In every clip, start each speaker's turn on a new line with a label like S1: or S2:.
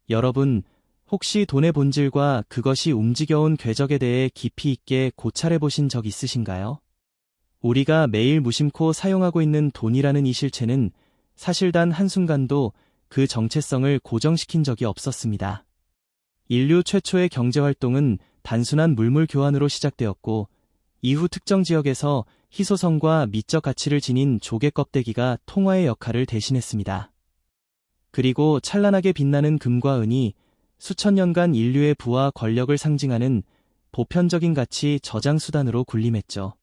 S1: 여러분, 혹시 돈의 본질과 그것이 움직여온 궤적에 대해 깊이 있게 고찰해 보신 적 있으신가요? 우리가 매일 무심코 사용하고 있는 돈이라는 이 실체는 사실 단 한순간도 그 정체성을 고정시킨 적이 없었습니다. 인류 최초의 경제활동은 단순한 물물 교환으로 시작되었고, 이후 특정 지역에서 희소성과 미적 가치를 지닌 조개 껍데기가 통화의 역할을 대신했습니다. 그리고 찬란하게 빛나는 금과 은이 수천 년간 인류의 부와 권력을 상징하는 보편적인 가치 저장 수단으로 군림했죠.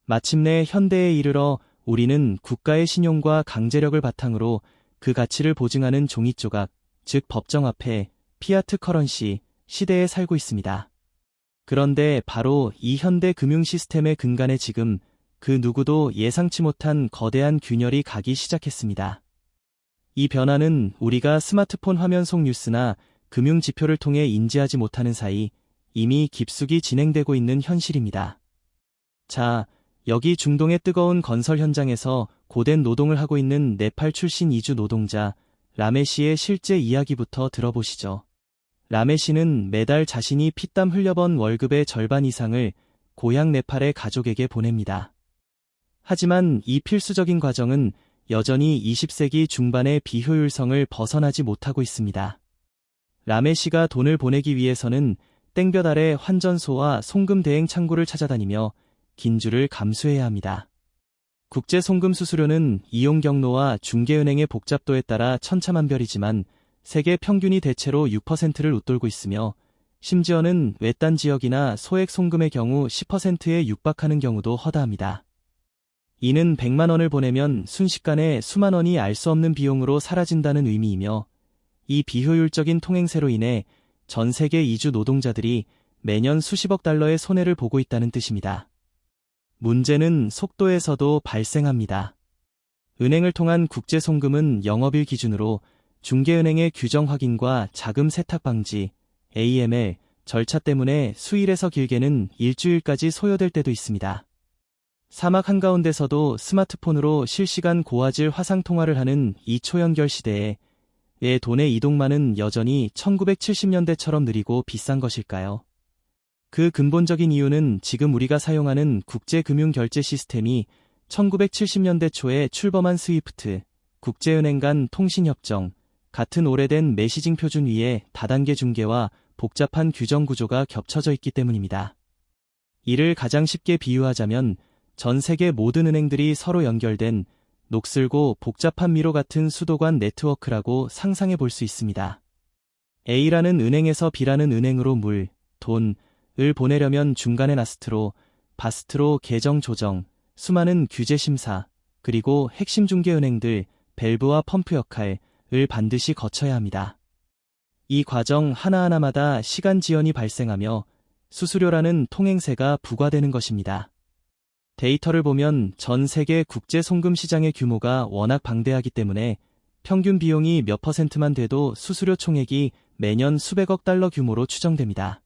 S1: 마침내 현대에 이르러 우리는 국가의 신용과 강제력을 바탕으로 그 가치를 보증하는 종이조각, 즉 법정화폐, 피아트 커런시 시대에 살고 있습니다. 그런데 바로 이 현대 금융 시스템의 근간에 지금 그 누구도 예상치 못한 거대한 균열이 가기 시작했습니다. 이 변화는 우리가 스마트폰 화면 속 뉴스나 금융 지표를 통해 인지하지 못하는 사이 이미 깊숙이 진행되고 있는 현실입니다. 자, 여기 중동의 뜨거운 건설 현장에서 고된 노동을 하고 있는 네팔 출신 이주 노동자 라메시의 실제 이야기부터 들어보시죠. 라메시는 매달 자신이 피땀 흘려번 월급의 절반 이상을 고향 네팔의 가족에게 보냅니다. 하지만 이 필수적인 과정은 여전히 20세기 중반의 비효율성을 벗어나지 못하고 있습니다. 라메시가 돈을 보내기 위해서는 땡볕 아래 환전소와 송금 대행 창구를 찾아다니며 긴 줄을 감수해야 합니다. 국제 송금 수수료는 이용 경로와 중개은행의 복잡도에 따라 천차만별이지만 세계 평균이 대체로 6%를 웃돌고 있으며 심지어는 외딴 지역이나 소액 송금의 경우 10%에 육박하는 경우도 허다합니다. 이는 100만 원을 보내면 순식간에 수만 원이 알 수 없는 비용으로 사라진다는 의미이며 이 비효율적인 통행세로 인해 전 세계 이주 노동자들이 매년 수십억 달러의 손해를 보고 있다는 뜻입니다. 문제는 속도에서도 발생합니다. 은행을 통한 국제 송금은 영업일 기준으로 중개은행의 규정 확인과 자금 세탁 방지, AML, 절차 때문에 수일에서 길게는 일주일까지 소요될 때도 있습니다. 사막 한가운데서도 스마트폰으로 실시간 고화질 화상통화를 하는 이 초연결 시대에 왜 돈의 이동만은 여전히 1970년대처럼 느리고 비싼 것일까요? 그 근본적인 이유는 지금 우리가 사용하는 국제금융결제 시스템이 1970년대 초에 출범한 스위프트, 국제은행 간 통신협정, 같은 오래된 메시징 표준 위에 다단계 중개와 복잡한 규정 구조가 겹쳐져 있기 때문입니다. 이를 가장 쉽게 비유하자면 전 세계 모든 은행들이 서로 연결된 녹슬고 복잡한 미로 같은 수도관 네트워크라고 상상해 볼 수 있습니다. A라는 은행에서 B라는 은행으로 물, 돈을 보내려면 중간에 나스트로, 바스트로 계정 조정, 수많은 규제 심사, 그리고 핵심 중개은행들, 밸브와 펌프 역할을 반드시 거쳐야 합니다. 이 과정 하나하나마다 시간 지연이 발생하며 수수료라는 통행세가 부과되는 것입니다. 데이터를 보면 전 세계 국제 송금 시장의 규모가 워낙 방대하기 때문에 평균 비용이 몇 %만 돼도 수수료 총액이 매년 수백억 달러 규모로 추정됩니다.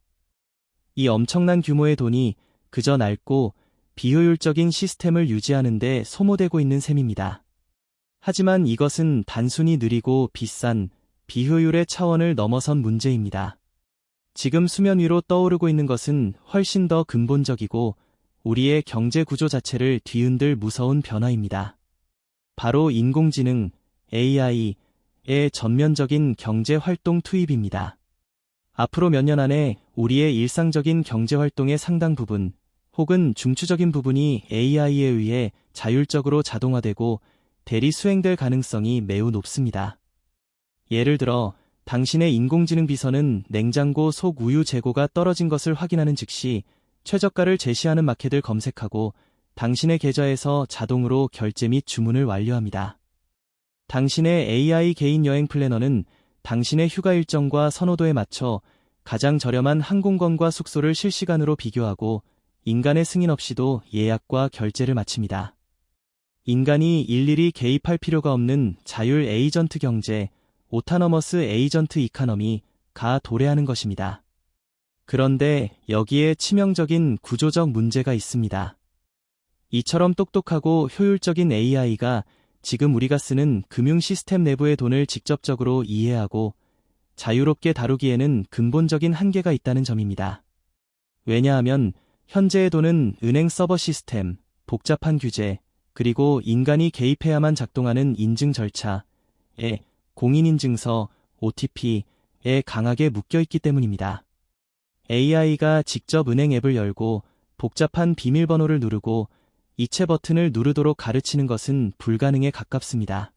S1: 이 엄청난 규모의 돈이 그저 낡고 비효율적인 시스템을 유지하는 데 소모되고 있는 셈입니다. 하지만 이것은 단순히 느리고 비싼 비효율의 차원을 넘어선 문제입니다. 지금 수면 위로 떠오르고 있는 것은 훨씬 더 근본적이고 우리의 경제 구조 자체를 뒤흔들 무서운 변화입니다. 바로 인공지능, AI의 전면적인 경제 활동 투입입니다. 앞으로 몇 년 안에 우리의 일상적인 경제 활동의 상당 부분, 혹은 중추적인 부분이 AI에 의해 자율적으로 자동화되고 대리 수행될 가능성이 매우 높습니다. 예를 들어, 당신의 인공지능 비서는 냉장고 속 우유 재고가 떨어진 것을 확인하는 즉시 최저가를 제시하는 마켓을 검색하고 당신의 계좌에서 자동으로 결제 및 주문을 완료합니다. 당신의 AI 개인 여행 플래너는 당신의 휴가 일정과 선호도에 맞춰 가장 저렴한 항공권과 숙소를 실시간으로 비교하고 인간의 승인 없이도 예약과 결제를 마칩니다. 인간이 일일이 개입할 필요가 없는 자율 에이전트 경제, 오타너머스 에이전트 이카너미가 도래하는 것입니다. 그런데 여기에 치명적인 구조적 문제가 있습니다. 이처럼 똑똑하고 효율적인 AI가 지금 우리가 쓰는 금융 시스템 내부의 돈을 직접적으로 이해하고 자유롭게 다루기에는 근본적인 한계가 있다는 점입니다. 왜냐하면 현재의 돈은 은행 서버 시스템, 복잡한 규제, 그리고 인간이 개입해야만 작동하는 인증 절차에 공인인증서, OTP에 강하게 묶여있기 때문입니다. AI가 직접 은행 앱을 열고 복잡한 비밀번호를 누르고 이체 버튼을 누르도록 가르치는 것은 불가능에 가깝습니다.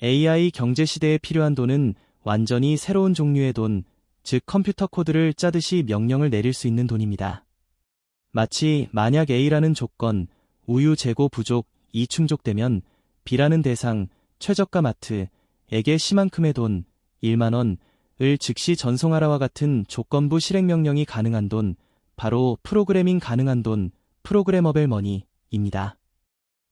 S1: AI 경제 시대에 필요한 돈은 완전히 새로운 종류의 돈, 즉 컴퓨터 코드를 짜듯이 명령을 내릴 수 있는 돈입니다. 마치 만약 A라는 조건, 우유 재고 부족이 충족되면 B라는 대상, 최저가 마트에게 시만큼의 돈, 1만 원을 즉시 전송하라와 같은 조건부 실행명령이 가능한 돈, 바로 프로그래밍 가능한 돈, 프로그래머벨 머니입니다.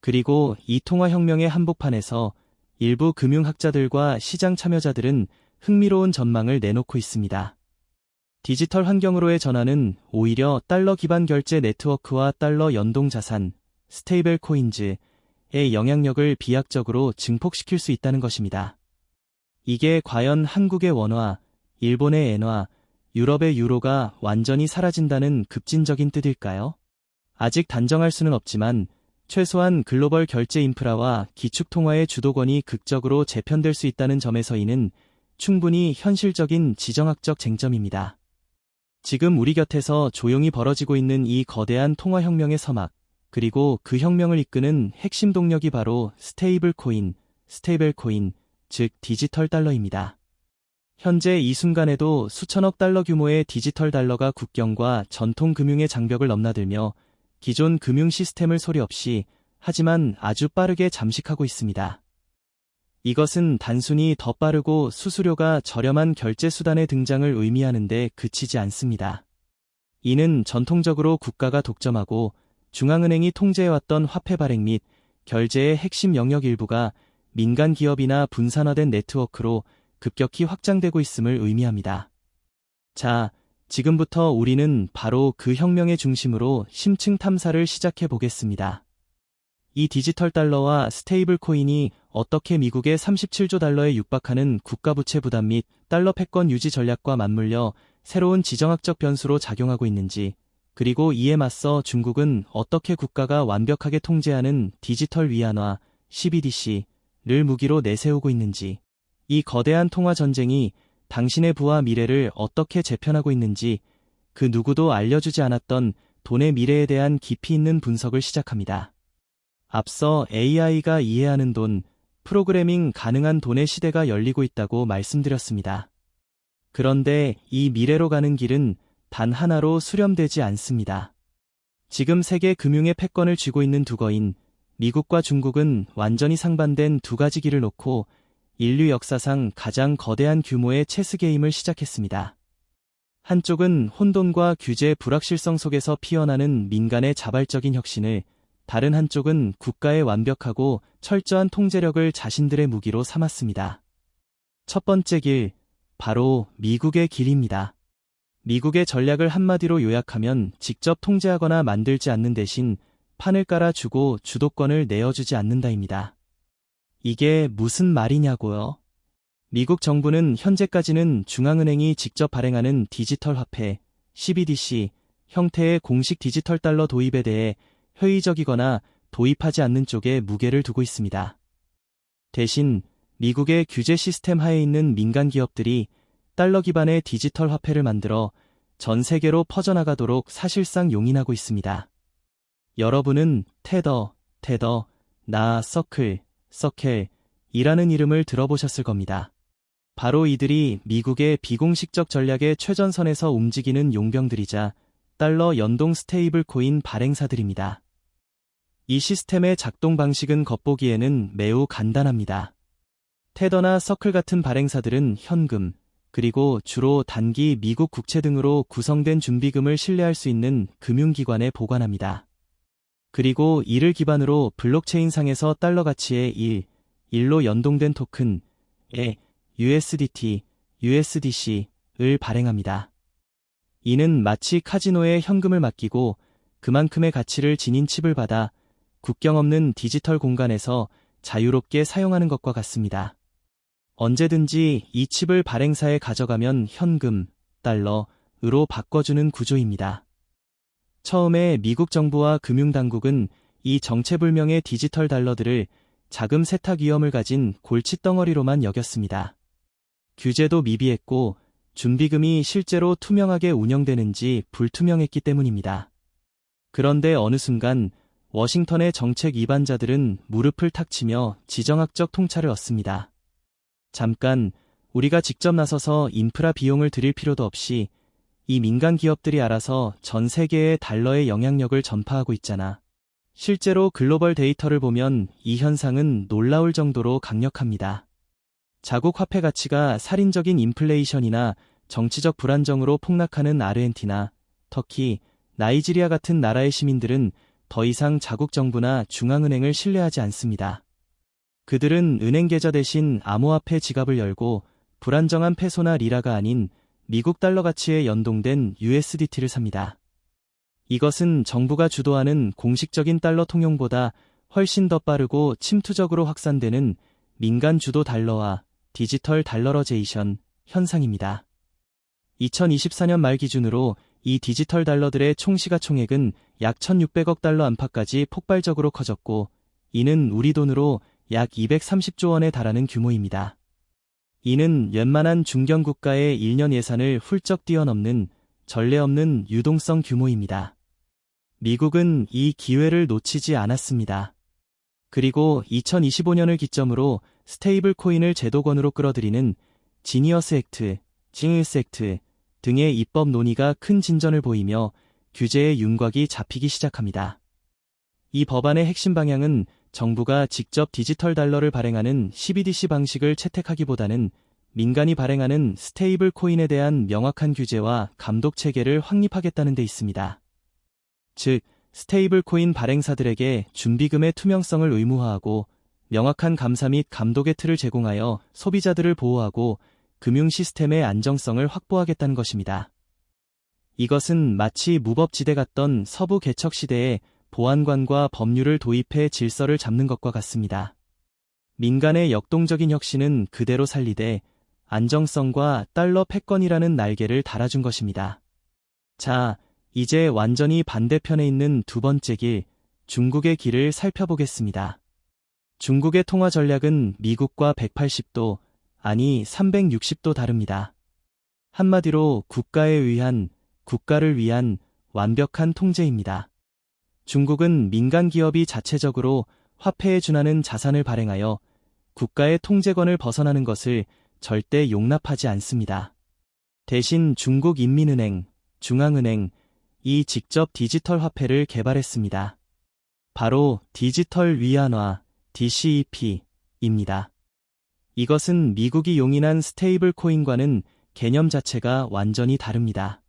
S1: 그리고 이 통화혁명의 한복판에서 일부 금융학자들과 시장 참여자들은 흥미로운 전망을 내놓고 있습니다. 디지털 환경으로의 전환은 오히려 달러 기반 결제 네트워크와 달러 연동 자산, 스테이블 코인즈의 영향력을 비약적으로 증폭시킬 수 있다는 것입니다. 이게 과연 한국의 원화, 일본의 엔화, 유럽의 유로가 완전히 사라진다는 급진적인 뜻일까요? 아직 단정할 수는 없지만 최소한 글로벌 결제 인프라와 기축통화의 주도권이 극적으로 재편될 수 있다는 점에서 이는 충분히 현실적인 지정학적 쟁점입니다. 지금 우리 곁에서 조용히 벌어지고 있는 이 거대한 통화혁명의 서막, 그리고 그 혁명을 이끄는 핵심 동력이 바로 스테이블 코인, 즉 디지털 달러입니다. 현재 이 순간에도 수천억 달러 규모의 디지털 달러가 국경과 전통 금융의 장벽을 넘나들며 기존 금융 시스템을 소리 없이 하지만 아주 빠르게 잠식하고 있습니다. 이것은 단순히 더 빠르고 수수료가 저렴한 결제 수단의 등장을 의미하는데 그치지 않습니다. 이는 전통적으로 국가가 독점하고 중앙은행이 통제해왔던 화폐 발행 및 결제의 핵심 영역 일부가 민간 기업이나 분산화된 네트워크로 급격히 확장되고 있음을 의미합니다. 자, 지금부터 우리는 바로 그 혁명의 중심으로 심층 탐사를 시작해 보겠습니다. 이 디지털 달러와 스테이블 코인이 어떻게 미국의 37조 달러에 육박하는 국가부채 부담 및 달러 패권 유지 전략과 맞물려 새로운 지정학적 변수로 작용하고 있는지, 그리고 이에 맞서 중국은 어떻게 국가가 완벽하게 통제하는 디지털 위안화, CBDC를 무기로 내세우고 있는지, 이 거대한 통화 전쟁이 당신의 부와 미래를 어떻게 재편하고 있는지 그 누구도 알려주지 않았던 돈의 미래에 대한 깊이 있는 분석을 시작합니다. 앞서 AI가 이해하는 돈, 프로그래밍 가능한 돈의 시대가 열리고 있다고 말씀드렸습니다. 그런데 이 미래로 가는 길은 단 하나로 수렴되지 않습니다. 지금 세계 금융의 패권을 쥐고 있는 두 거인 미국과 중국은 완전히 상반된 두 가지 길을 놓고 인류 역사상 가장 거대한 규모의 체스 게임을 시작했습니다. 한쪽은 혼돈과 규제의 불확실성 속에서 피어나는 민간의 자발적인 혁신을, 다른 한쪽은 국가의 완벽하고 철저한 통제력을 자신들의 무기로 삼았습니다. 첫 번째 길, 바로 미국의 길입니다. 미국의 전략을 한마디로 요약하면 직접 통제하거나 만들지 않는 대신 판을 깔아주고 주도권을 내어주지 않는다입니다. 이게 무슨 말이냐고요? 미국 정부는 현재까지는 중앙은행이 직접 발행하는 디지털 화폐, CBDC 형태의 공식 디지털 달러 도입에 대해 회의적이거나 도입하지 않는 쪽에 무게를 두고 있습니다. 대신 미국의 규제 시스템 하에 있는 민간 기업들이 달러 기반의 디지털 화폐를 만들어 전 세계로 퍼져나가도록 사실상 용인하고 있습니다. 여러분은 테더, 서클이라는 이름을 들어보셨을 겁니다. 바로 이들이 미국의 비공식적 전략의 최전선에서 움직이는 용병들이자 달러 연동 스테이블 코인 발행사들입니다. 이 시스템의 작동 방식은 겉보기에는 매우 간단합니다. 테더나 서클 같은 발행사들은 현금, 그리고 주로 단기 미국 국채 등으로 구성된 준비금을 신뢰할 수 있는 금융기관에 보관합니다. 그리고 이를 기반으로 블록체인상에서 달러 가치의 일로 연동된 토큰의 USDC를 발행합니다. 이는 마치 카지노에 현금을 맡기고 그만큼의 가치를 지닌 칩을 받아 국경 없는 디지털 공간에서 자유롭게 사용하는 것과 같습니다. 언제든지 이 칩을 발행사에 가져가면 현금, 달러으로 바꿔주는 구조입니다. 처음에 미국 정부와 금융당국은 이 정체불명의 디지털 달러들을 자금 세탁 위험을 가진 골칫덩어리로만 여겼습니다. 규제도 미비했고 준비금이 실제로 투명하게 운영되는지 불투명했기 때문입니다. 그런데 어느 순간 워싱턴의 정책 위반자들은 무릎을 탁 치며 지정학적 통찰을 얻습니다. 잠깐, 우리가 직접 나서서 인프라 비용을 들일 필요도 없이 이 민간 기업들이 알아서 전 세계에 달러의 영향력을 전파하고 있잖아. 실제로 글로벌 데이터를 보면 이 현상은 놀라울 정도로 강력합니다. 자국 화폐 가치가 살인적인 인플레이션이나 정치적 불안정으로 폭락하는 아르헨티나, 터키, 나이지리아 같은 나라의 시민들은 더 이상 자국 정부나 중앙은행을 신뢰하지 않습니다. 그들은 은행 계좌 대신 암호화폐 지갑을 열고 불안정한 페소나 리라가 아닌 미국 달러 가치에 연동된 USDT를 삽니다. 이것은 정부가 주도하는 공식적인 달러 통용보다 훨씬 더 빠르고 침투적으로 확산되는 민간 주도 달러화, 디지털 달러러제이션 현상입니다. 2024년 말 기준으로 이 디지털 달러들의 총시가총액은 약 1,600억 달러 안팎까지 폭발적으로 커졌고, 이는 우리 돈으로 약 230조 원에 달하는 규모입니다. 이는 웬만한 중견 국가의 1년 예산을 훌쩍 뛰어넘는 전례 없는 유동성 규모입니다. 미국은 이 기회를 놓치지 않았습니다. 그리고 2025년을 기점으로 스테이블 코인을 제도권으로 끌어들이는 지니어스 액트, 징으스 액트 등의 입법 논의가 큰 진전을 보이며 규제의 윤곽이 잡히기 시작합니다. 이 법안의 핵심 방향은 정부가 직접 디지털 달러를 발행하는 CBDC 방식을 채택하기보다는 민간이 발행하는 스테이블 코인에 대한 명확한 규제와 감독 체계를 확립하겠다는 데 있습니다. 즉, 스테이블 코인 발행사들에게 준비금의 투명성을 의무화하고 명확한 감사 및 감독의 틀을 제공하여 소비자들을 보호하고 금융 시스템의 안정성을 확보하겠다는 것입니다. 이것은 마치 무법지대 같던 서부 개척 시대에 보안관과 법률을 도입해 질서를 잡는 것과 같습니다. 민간의 역동적인 혁신은 그대로 살리되 안정성과 달러 패권이라는 날개를 달아준 것입니다. 자, 이제 완전히 반대편에 있는 두 번째 길, 중국의 길을 살펴보겠습니다. 중국의 통화 전략은 미국과 180도, 아니 360도 다릅니다. 한마디로 국가를 위한 완벽한 통제입니다. 중국은 민간 기업이 자체적으로 화폐에 준하는 자산을 발행하여 국가의 통제권을 벗어나는 것을 절대 용납하지 않습니다. 대신 중국인민은행, 중앙은행이 직접 디지털 화폐를 개발했습니다. 바로 디지털 위안화, DCEP입니다. 이것은 미국이 용인한 스테이블 코인과는 개념 자체가 완전히 다릅니다.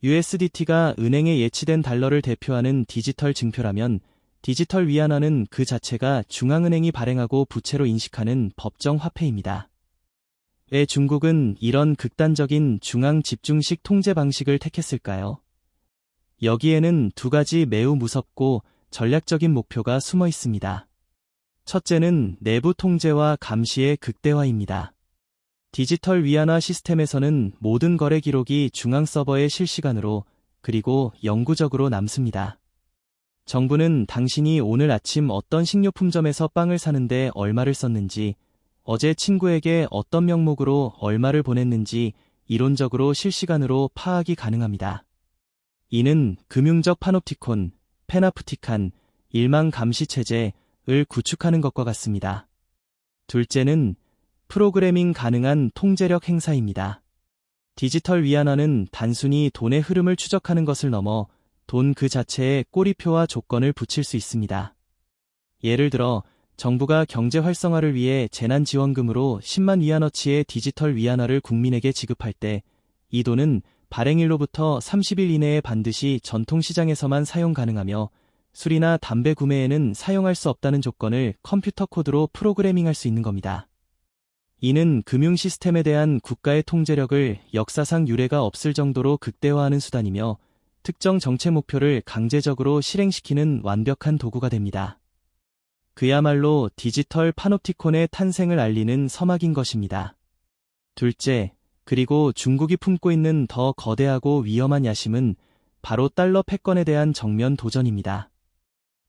S1: USDT가 은행에 예치된 달러를 대표하는 디지털 증표라면 디지털 위안화는 그 자체가 중앙은행이 발행하고 부채로 인식하는 법정 화폐입니다. 왜 중국은 이런 극단적인 중앙 집중식 통제 방식을 택했을까요? 여기에는 두 가지 매우 무섭고 전략적인 목표가 숨어 있습니다. 첫째는 내부 통제와 감시의 극대화입니다. 디지털 위안화 시스템에서는 모든 거래 기록이 중앙 서버에 실시간으로 그리고 영구적으로 남습니다. 정부는 당신이 오늘 아침 어떤 식료품점에서 빵을 사는데 얼마를 썼는지, 어제 친구에게 어떤 명목으로 얼마를 보냈는지 이론적으로 실시간으로 파악이 가능합니다. 이는 금융적 파놉티콘, 페나프티칸, 일망 감시 체제를 구축하는 것과 같습니다. 둘째는 프로그래밍 가능한 통제력 행사입니다. 디지털 위안화는 단순히 돈의 흐름을 추적하는 것을 넘어 돈 그 자체에 꼬리표와 조건을 붙일 수 있습니다. 예를 들어 정부가 경제 활성화를 위해 재난지원금으로 10만 위안어치의 디지털 위안화를 국민에게 지급할 때 이 돈은 발행일로부터 30일 이내에 반드시 전통시장에서만 사용 가능하며 술이나 담배 구매에는 사용할 수 없다는 조건을 컴퓨터 코드로 프로그래밍할 수 있는 겁니다. 이는 금융 시스템에 대한 국가의 통제력을 역사상 유례가 없을 정도로 극대화하는 수단이며 특정 정책 목표를 강제적으로 실행시키는 완벽한 도구가 됩니다. 그야말로 디지털 파놉티콘의 탄생을 알리는 서막인 것입니다. 둘째, 그리고 중국이 품고 있는 더 거대하고 위험한 야심은 바로 달러 패권에 대한 정면 도전입니다.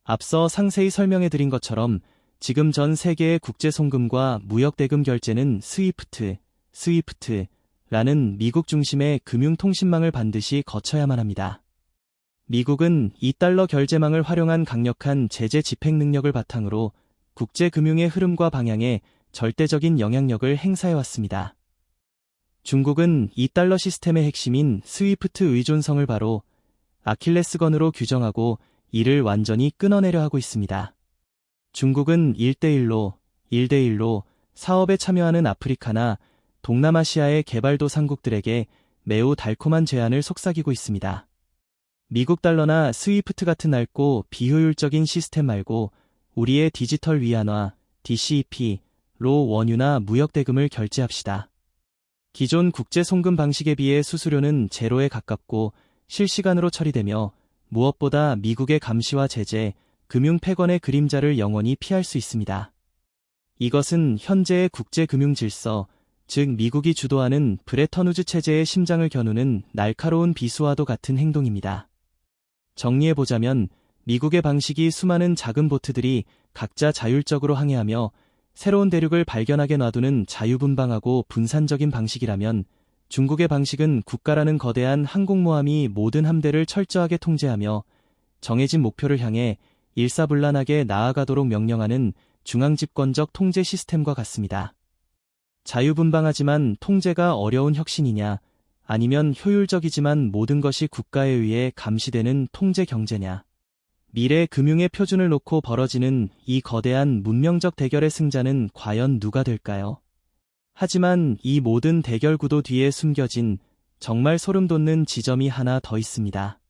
S1: 앞서 상세히 설명해드린 것처럼 지금 전 세계의 국제 송금과 무역 대금 결제는 스위프트라는 미국 중심의 금융통신망을 반드시 거쳐야만 합니다. 미국은 이 달러 결제망을 활용한 강력한 제재 집행 능력을 바탕으로 국제 금융의 흐름과 방향에 절대적인 영향력을 행사해왔습니다. 중국은 이 달러 시스템의 핵심인 스위프트 의존성을 바로 아킬레스건으로 규정하고 이를 완전히 끊어내려 하고 있습니다. 중국은 1대1로 사업에 참여하는 아프리카나 동남아시아의 개발도상국들에게 매우 달콤한 제안을 속삭이고 있습니다. 미국 달러나 스위프트 같은 낡고 비효율적인 시스템 말고 우리의 디지털 위안화, DCP로 원유나 무역 대금을 결제합시다. 기존 국제 송금 방식에 비해 수수료는 제로에 가깝고 실시간으로 처리되며 무엇보다 미국의 감시와 제재, 금융 패권의 그림자를 영원히 피할 수 있습니다. 이것은 현재의 국제 금융 질서, 즉 미국이 주도하는 브레턴우즈 체제의 심장을 겨누는 날카로운 비수와도 같은 행동입니다. 정리해보자면 미국의 방식이 수많은 작은 보트들이 각자 자율적으로 항해하며 새로운 대륙을 발견하게 놔두는 자유분방하고 분산적인 방식이라면 중국의 방식은 국가라는 거대한 항공모함이 모든 함대를 철저하게 통제하며 정해진 목표를 향해 일사불란하게 나아가도록 명령하는 중앙집권적 통제 시스템과 같습니다. 자유분방하지만 통제가 어려운 혁신이냐, 아니면 효율적이지만 모든 것이 국가에 의해 감시되는 통제 경제냐. 미래 금융의 표준을 놓고 벌어지는 이 거대한 문명적 대결의 승자는 과연 누가 될까요? 하지만 이 모든 대결 구도 뒤에 숨겨진 정말 소름 돋는 지점이 하나 더 있습니다.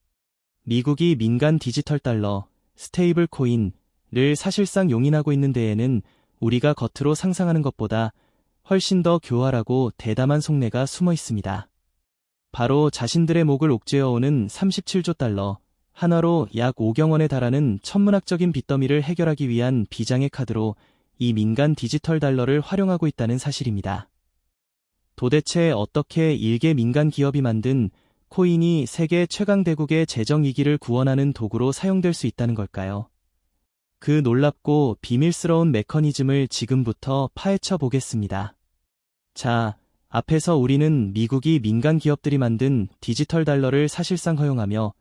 S1: 미국이 민간 디지털 달러, 스테이블 코인을 사실상 용인하고 있는 데에는 우리가 겉으로 상상하는 것보다 훨씬 더 교활하고 대담한 속내가 숨어 있습니다. 바로 자신들의 목을 옥죄어오는 37조 달러, 한화로 약 5경 원에 달하는 천문학적인 빚더미를 해결하기 위한 비장의 카드로 이 민간 디지털 달러를 활용하고 있다는 사실입니다. 도대체 어떻게 일개 민간 기업이 만든 코인이 세계 최강 대국의 재정 위기를 구원하는 도구로 사용될 수 있다는 걸까요? 그 놀랍고 비밀스러운 메커니즘을 지금부터 파헤쳐 보겠습니다. 자, 앞에서 우리는 미국이 민간 기업들이 만든 디지털 달러를 사실상 허용하며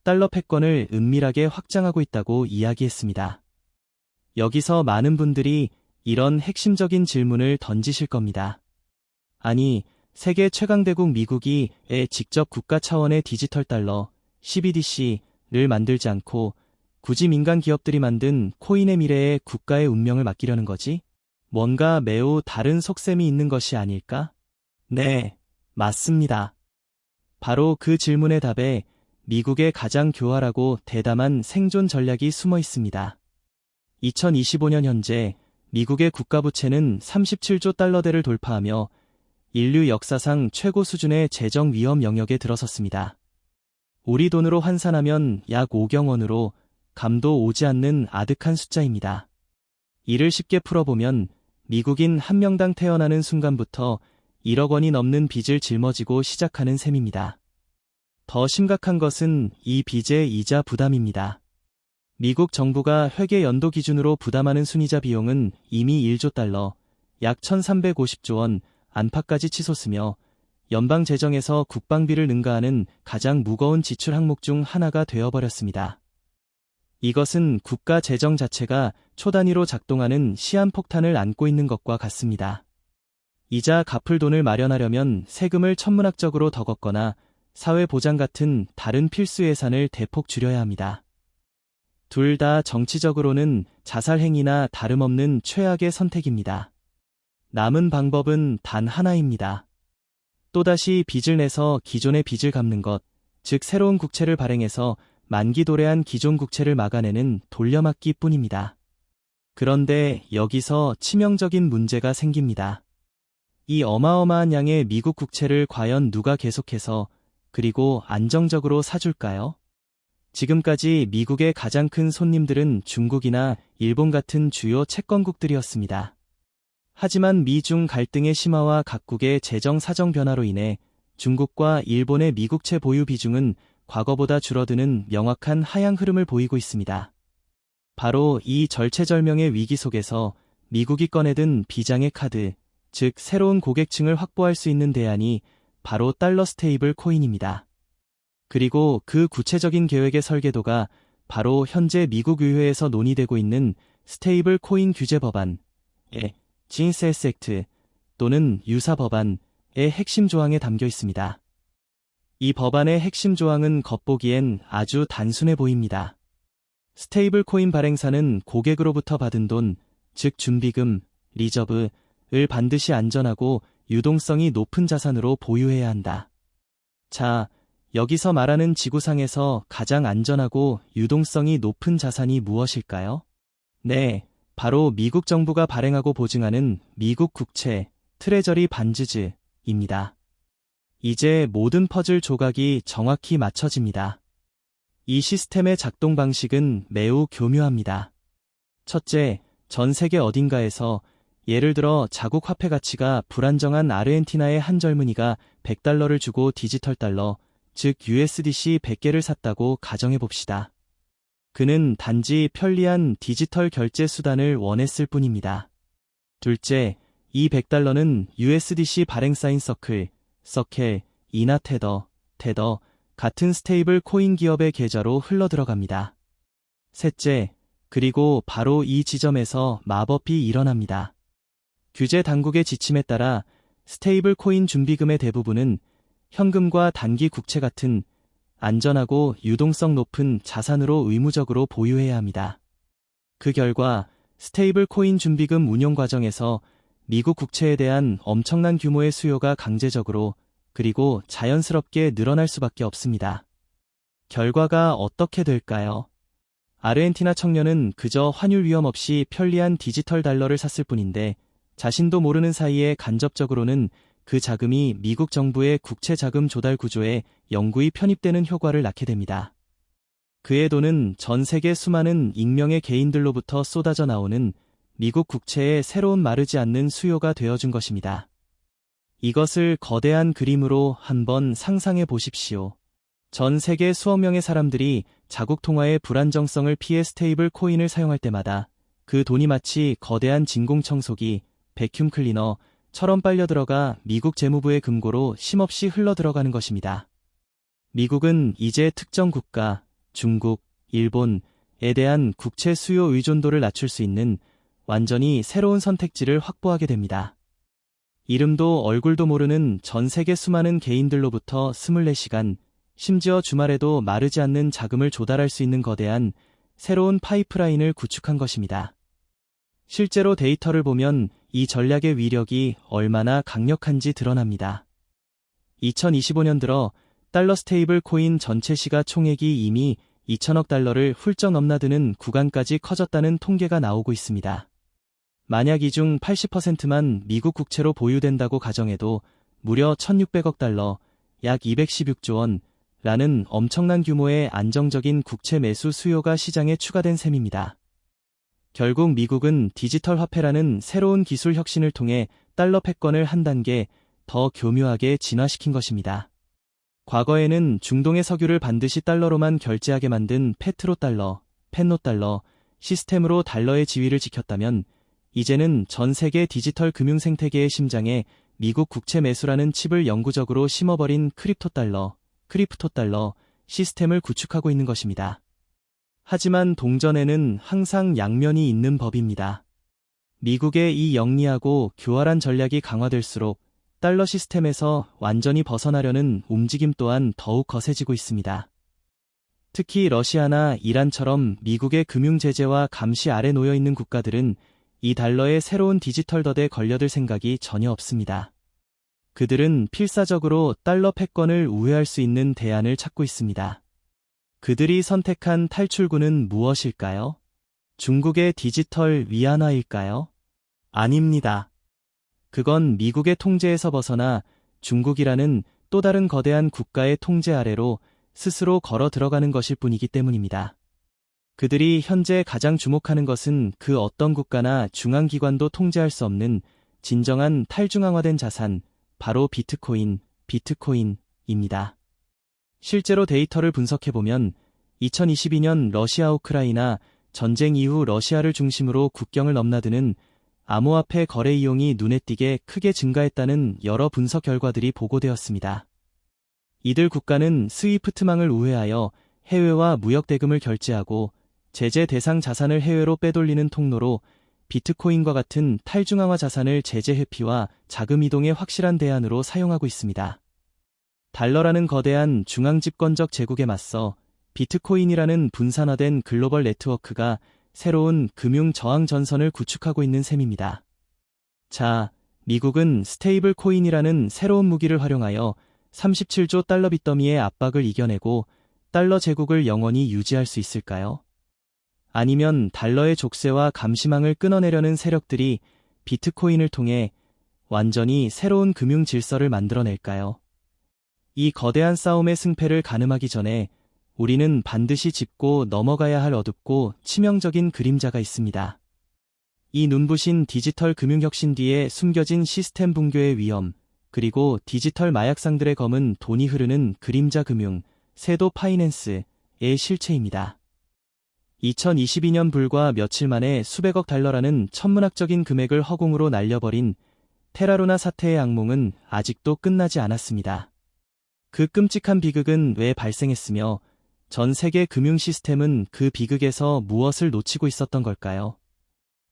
S1: 달러 패권을 은밀하게 확장하고 있다고 이야기했습니다. 여기서 많은 분들이 이런 핵심적인 질문을 던지실 겁니다. 아니, 세계 최강대국 미국이 직접 국가 차원의 디지털 달러, CBDC를 만들지 않고 굳이 민간 기업들이 만든 코인의 미래에 국가의 운명을 맡기려는 거지? 뭔가 매우 다른 속셈이 있는 것이 아닐까? 네, 맞습니다. 바로 그 질문의 답에 미국의 가장 교활하고 대담한 생존 전략이 숨어 있습니다. 2025년 현재 미국의 국가부채는 37조 달러대를 돌파하며 인류 역사상 최고 수준의 재정 위험 영역에 들어섰습니다. 우리 돈으로 환산하면 약 5경 원으로 감도 오지 않는 아득한 숫자입니다. 이를 쉽게 풀어보면 미국인 한 명당 태어나는 순간부터 1억 원이 넘는 빚을 짊어지고 시작하는 셈입니다. 더 심각한 것은 이 빚의 이자 부담입니다. 미국 정부가 회계 연도 기준으로 부담하는 순이자 비용은 이미 1조 달러, 약 1350조 원 안팎까지 치솟으며 연방 재정에서 국방비를 능가하는 가장 무거운 지출 항목 중 하나가 되어버렸습니다. 이것은 국가 재정 자체가 초단위로 작동하는 시한폭탄을 안고 있는 것과 같습니다. 이자 갚을 돈을 마련하려면 세금을 천문학적으로 더 걷거나 사회보장 같은 다른 필수 예산을 대폭 줄여야 합니다. 둘 다 정치적으로는 자살행위나 다름없는 최악의 선택입니다. 남은 방법은 단 하나입니다. 또다시 빚을 내서 기존의 빚을 갚는 것, 즉 새로운 국채를 발행해서 만기 도래한 기존 국채를 막아내는 돌려막기 뿐입니다. 그런데 여기서 치명적인 문제가 생깁니다. 이 어마어마한 양의 미국 국채를 과연 누가 계속해서 그리고 안정적으로 사줄까요? 지금까지 미국의 가장 큰 손님들은 중국이나 일본 같은 주요 채권국들이었습니다. 하지만 미중 갈등의 심화와 각국의 재정 사정 변화로 인해 중국과 일본의 미국채 보유 비중은 과거보다 줄어드는 명확한 하향 흐름을 보이고 있습니다. 바로 이 절체절명의 위기 속에서 미국이 꺼내든 비장의 카드, 즉 새로운 고객층을 확보할 수 있는 대안이 바로 달러 스테이블 코인입니다. 그리고 그 구체적인 계획의 설계도가 바로 현재 미국 의회에서 논의되고 있는 스테이블 코인 규제 법안의 GINSS 액트 또는 유사 법안의 핵심 조항에 담겨 있습니다. 이 법안의 핵심 조항은 겉보기엔 아주 단순해 보입니다. 스테이블 코인 발행사는 고객으로부터 받은 돈, 즉 준비금, 리저브를 반드시 안전하고 유동성이 높은 자산으로 보유해야 한다. 자, 여기서 말하는 지구상에서 가장 안전하고 유동성이 높은 자산이 무엇일까요? 네, 바로 미국 정부가 발행하고 보증하는 미국 국채, 트레저리 반즈즈입니다. 이제 모든 퍼즐 조각이 정확히 맞춰집니다. 이 시스템의 작동 방식은 매우 교묘합니다. 첫째, 전 세계 어딘가에서 예를 들어 자국 화폐 가치가 불안정한 아르헨티나의 한 젊은이가 $100를 주고 디지털 달러, 즉 USDC 100개를 샀다고 가정해 봅시다. 그는 단지 편리한 디지털 결제 수단을 원했을 뿐입니다. 둘째, 이 $100는 USDC 발행사인 서클, 이나 테더 같은 스테이블 코인 기업의 계좌로 흘러들어갑니다. 셋째, 그리고 바로 이 지점에서 마법이 일어납니다. 규제 당국의 지침에 따라 스테이블 코인 준비금의 대부분은 현금과 단기 국채 같은 안전하고 유동성 높은 자산으로 의무적으로 보유해야 합니다. 그 결과 스테이블 코인 준비금 운용 과정에서 미국 국채에 대한 엄청난 규모의 수요가 강제적으로 그리고 자연스럽게 늘어날 수밖에 없습니다. 결과가 어떻게 될까요? 아르헨티나 청년은 그저 환율 위험 없이 편리한 디지털 달러를 샀을 뿐인데 자신도 모르는 사이에 간접적으로는 그 자금이 미국 정부의 국채 자금 조달 구조에 영구히 편입되는 효과를 낳게 됩니다. 그의 돈은 전 세계 수많은 익명의 개인들로부터 쏟아져 나오는 미국 국채의 새로운 마르지 않는 수요가 되어준 것입니다. 이것을 거대한 그림으로 한번 상상해 보십시오. 전 세계 수억 명의 사람들이 자국 통화의 불안정성을 피해 스테이블 코인을 사용할 때마다 그 돈이 마치 거대한 진공청소기, 베큐um 클리너처럼 빨려 들어가 미국 재무부의 금고로 쉼없이 흘러 들어가는 것입니다. 미국은 이제 특정 국가, 중국, 일본에 대한 국채 수요 의존도를 낮출 수 있는 완전히 새로운 선택지를 확보하게 됩니다. 이름도 얼굴도 모르는 전 세계 수많은 개인들로부터 24시간, 심지어 주말에도 마르지 않는 자금을 조달할 수 있는 거대한 새로운 파이프라인을 구축한 것입니다. 실제로 데이터를 보면 이 전략의 위력이 얼마나 강력한지 드러납니다. 2025년 들어 달러 스테이블 코인 전체 시가총액이 이미 2천억 달러를 훌쩍 넘나드는 구간까지 커졌다는 통계가 나오고 있습니다. 만약 이 중 80%만 미국 국채로 보유된다고 가정해도 무려 1,600억 달러, 약 216조 원라는 엄청난 규모의 안정적인 국채 매수 수요가 시장에 추가된 셈입니다. 결국 미국은 디지털 화폐라는 새로운 기술 혁신을 통해 달러 패권을 한 단계 더 교묘하게 진화시킨 것입니다. 과거에는 중동의 석유를 반드시 달러로만 결제하게 만든 페트로달러, 펜노달러 시스템으로 달러의 지위를 지켰다면 이제는 전 세계 디지털 금융 생태계의 심장에 미국 국채 매수라는 칩을 영구적으로 심어버린 크립토달러 시스템을 구축하고 있는 것입니다. 하지만 동전에는 항상 양면이 있는 법입니다. 미국의 이 영리하고 교활한 전략이 강화될수록 달러 시스템에서 완전히 벗어나려는 움직임 또한 더욱 거세지고 있습니다. 특히 러시아나 이란처럼 미국의 금융 제재와 감시 아래 놓여 있는 국가들은 이 달러의 새로운 디지털 덫에 걸려들 생각이 전혀 없습니다. 그들은 필사적으로 달러 패권을 우회할 수 있는 대안을 찾고 있습니다. 그들이 선택한 탈출구는 무엇일까요? 중국의 디지털 위안화일까요? 아닙니다. 그건 미국의 통제에서 벗어나 중국이라는 또 다른 거대한 국가의 통제 아래로 스스로 걸어 들어가는 것일 뿐이기 때문입니다. 그들이 현재 가장 주목하는 것은 그 어떤 국가나 중앙기관도 통제할 수 없는 진정한 탈중앙화된 자산, 바로 비트코인입니다. 실제로 데이터를 분석해보면 2022년 러시아 우크라이나 전쟁 이후 러시아를 중심으로 국경을 넘나드는 암호화폐 거래 이용이 눈에 띄게 크게 증가했다는 여러 분석 결과들이 보고되었습니다. 이들 국가는 스위프트망을 우회하여 해외와 무역 대금을 결제하고 제재 대상 자산을 해외로 빼돌리는 통로로 비트코인과 같은 탈중앙화 자산을 제재 회피와 자금 이동의 확실한 대안으로 사용하고 있습니다. 달러라는 거대한 중앙집권적 제국에 맞서 비트코인이라는 분산화된 글로벌 네트워크가 새로운 금융 저항 전선을 구축하고 있는 셈입니다. 자, 미국은 스테이블 코인이라는 새로운 무기를 활용하여 37조 달러 빚더미의 압박을 이겨내고 달러 제국을 영원히 유지할 수 있을까요? 아니면 달러의 족쇄와 감시망을 끊어내려는 세력들이 비트코인을 통해 완전히 새로운 금융 질서를 만들어낼까요? 이 거대한 싸움의 승패를 가늠하기 전에 우리는 반드시 짚고 넘어가야 할 어둡고 치명적인 그림자가 있습니다. 이 눈부신 디지털 금융혁신 뒤에 숨겨진 시스템 붕괴의 위험, 그리고 디지털 마약상들의 검은 돈이 흐르는 그림자 금융, 섀도우 파이낸스의 실체입니다. 2022년 불과 며칠 만에 수백억 달러라는 천문학적인 금액을 허공으로 날려버린 테라루나 사태의 악몽은 아직도 끝나지 않았습니다. 그 끔찍한 비극은 왜 발생했으며 전 세계 금융 시스템은 그 비극에서 무엇을 놓치고 있었던 걸까요?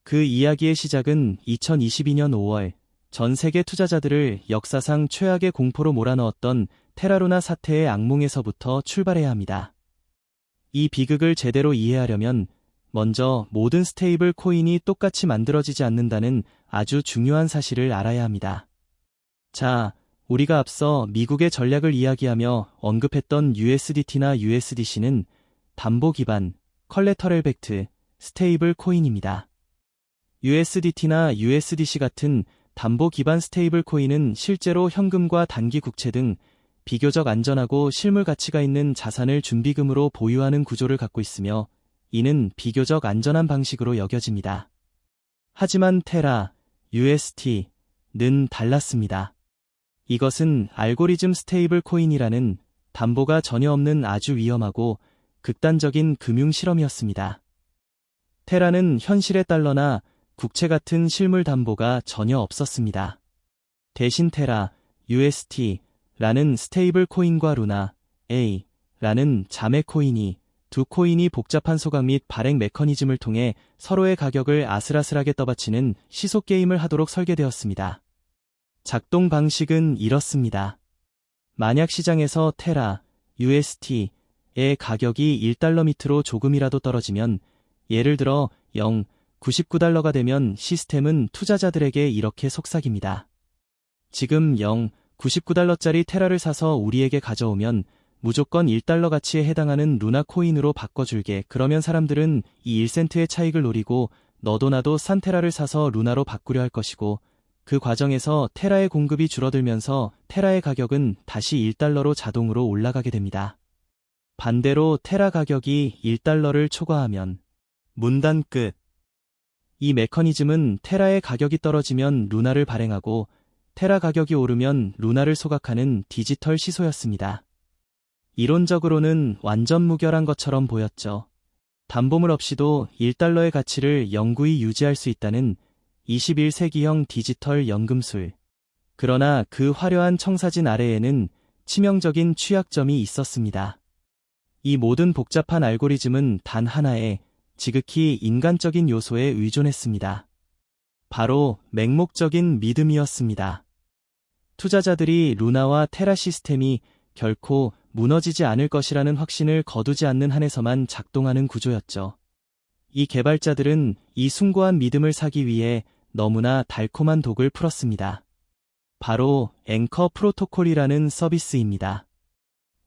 S1: 그 이야기의 시작은 2022년 5월 전 세계 투자자들을 역사상 최악의 공포로 몰아넣었던 테라루나 사태의 악몽에서부터 출발해야 합니다. 이 비극을 제대로 이해하려면 먼저 모든 스테이블 코인이 똑같이 만들어지지 않는다는 아주 중요한 사실을 알아야 합니다. 자, 우리가 앞서 미국의 전략을 이야기하며 언급했던 USDT나 USDC는 담보 기반, 컬래터럴 백트, 스테이블 코인입니다. USDT나 USDC 같은 담보 기반 스테이블 코인은 실제로 현금과 단기 국채 등 비교적 안전하고 실물 가치가 있는 자산을 준비금으로 보유하는 구조를 갖고 있으며 이는 비교적 안전한 방식으로 여겨집니다. 하지만 테라, UST는 달랐습니다. 이것은 알고리즘 스테이블 코인이라는 담보가 전혀 없는 아주 위험하고 극단적인 금융 실험이었습니다. 테라는 현실의 달러나 국채 같은 실물 담보가 전혀 없었습니다. 대신 테라, UST라는 스테이블 코인과 루나, A라는 자매 코인이 두 코인이 복잡한 소각 및 발행 메커니즘을 통해 서로의 가격을 아슬아슬하게 떠받치는 시속 게임을 하도록 설계되었습니다. 작동 방식은 이렇습니다. 만약 시장에서 테라, UST의 가격이 1달러 밑으로 조금이라도 떨어지면 예를 들어 99달러가 되면 시스템은 투자자들에게 이렇게 속삭입니다. 지금 99달러짜리 테라를 사서 우리에게 가져오면 무조건 1달러 가치에 해당하는 루나 코인으로 바꿔줄게. 그러면 사람들은 이 1센트의 차익을 노리고 너도 나도 싼 테라를 사서 루나로 바꾸려 할 것이고 그 과정에서 테라의 공급이 줄어들면서 테라의 가격은 다시 1달러로 자동으로 올라가게 됩니다. 반대로 테라 가격이 1달러를 초과하면 문단 끝. 이 메커니즘은 테라의 가격이 떨어지면 루나를 발행하고 테라 가격이 오르면 루나를 소각하는 디지털 시소였습니다. 이론적으로는 완전 무결한 것처럼 보였죠. 담보물 없이도 1달러의 가치를 영구히 유지할 수 있다는 21세기형 디지털 연금술. 그러나 그 화려한 청사진 아래에는 치명적인 취약점이 있었습니다. 이 모든 복잡한 알고리즘은 단 하나의 지극히 인간적인 요소에 의존했습니다. 바로 맹목적인 믿음이었습니다. 투자자들이 루나와 테라 시스템이 결코 무너지지 않을 것이라는 확신을 거두지 않는 한에서만 작동하는 구조였죠. 이 개발자들은 이 숭고한 믿음을 사기 위해 너무나 달콤한 독을 풀었습니다. 바로 앵커 프로토콜이라는 서비스입니다.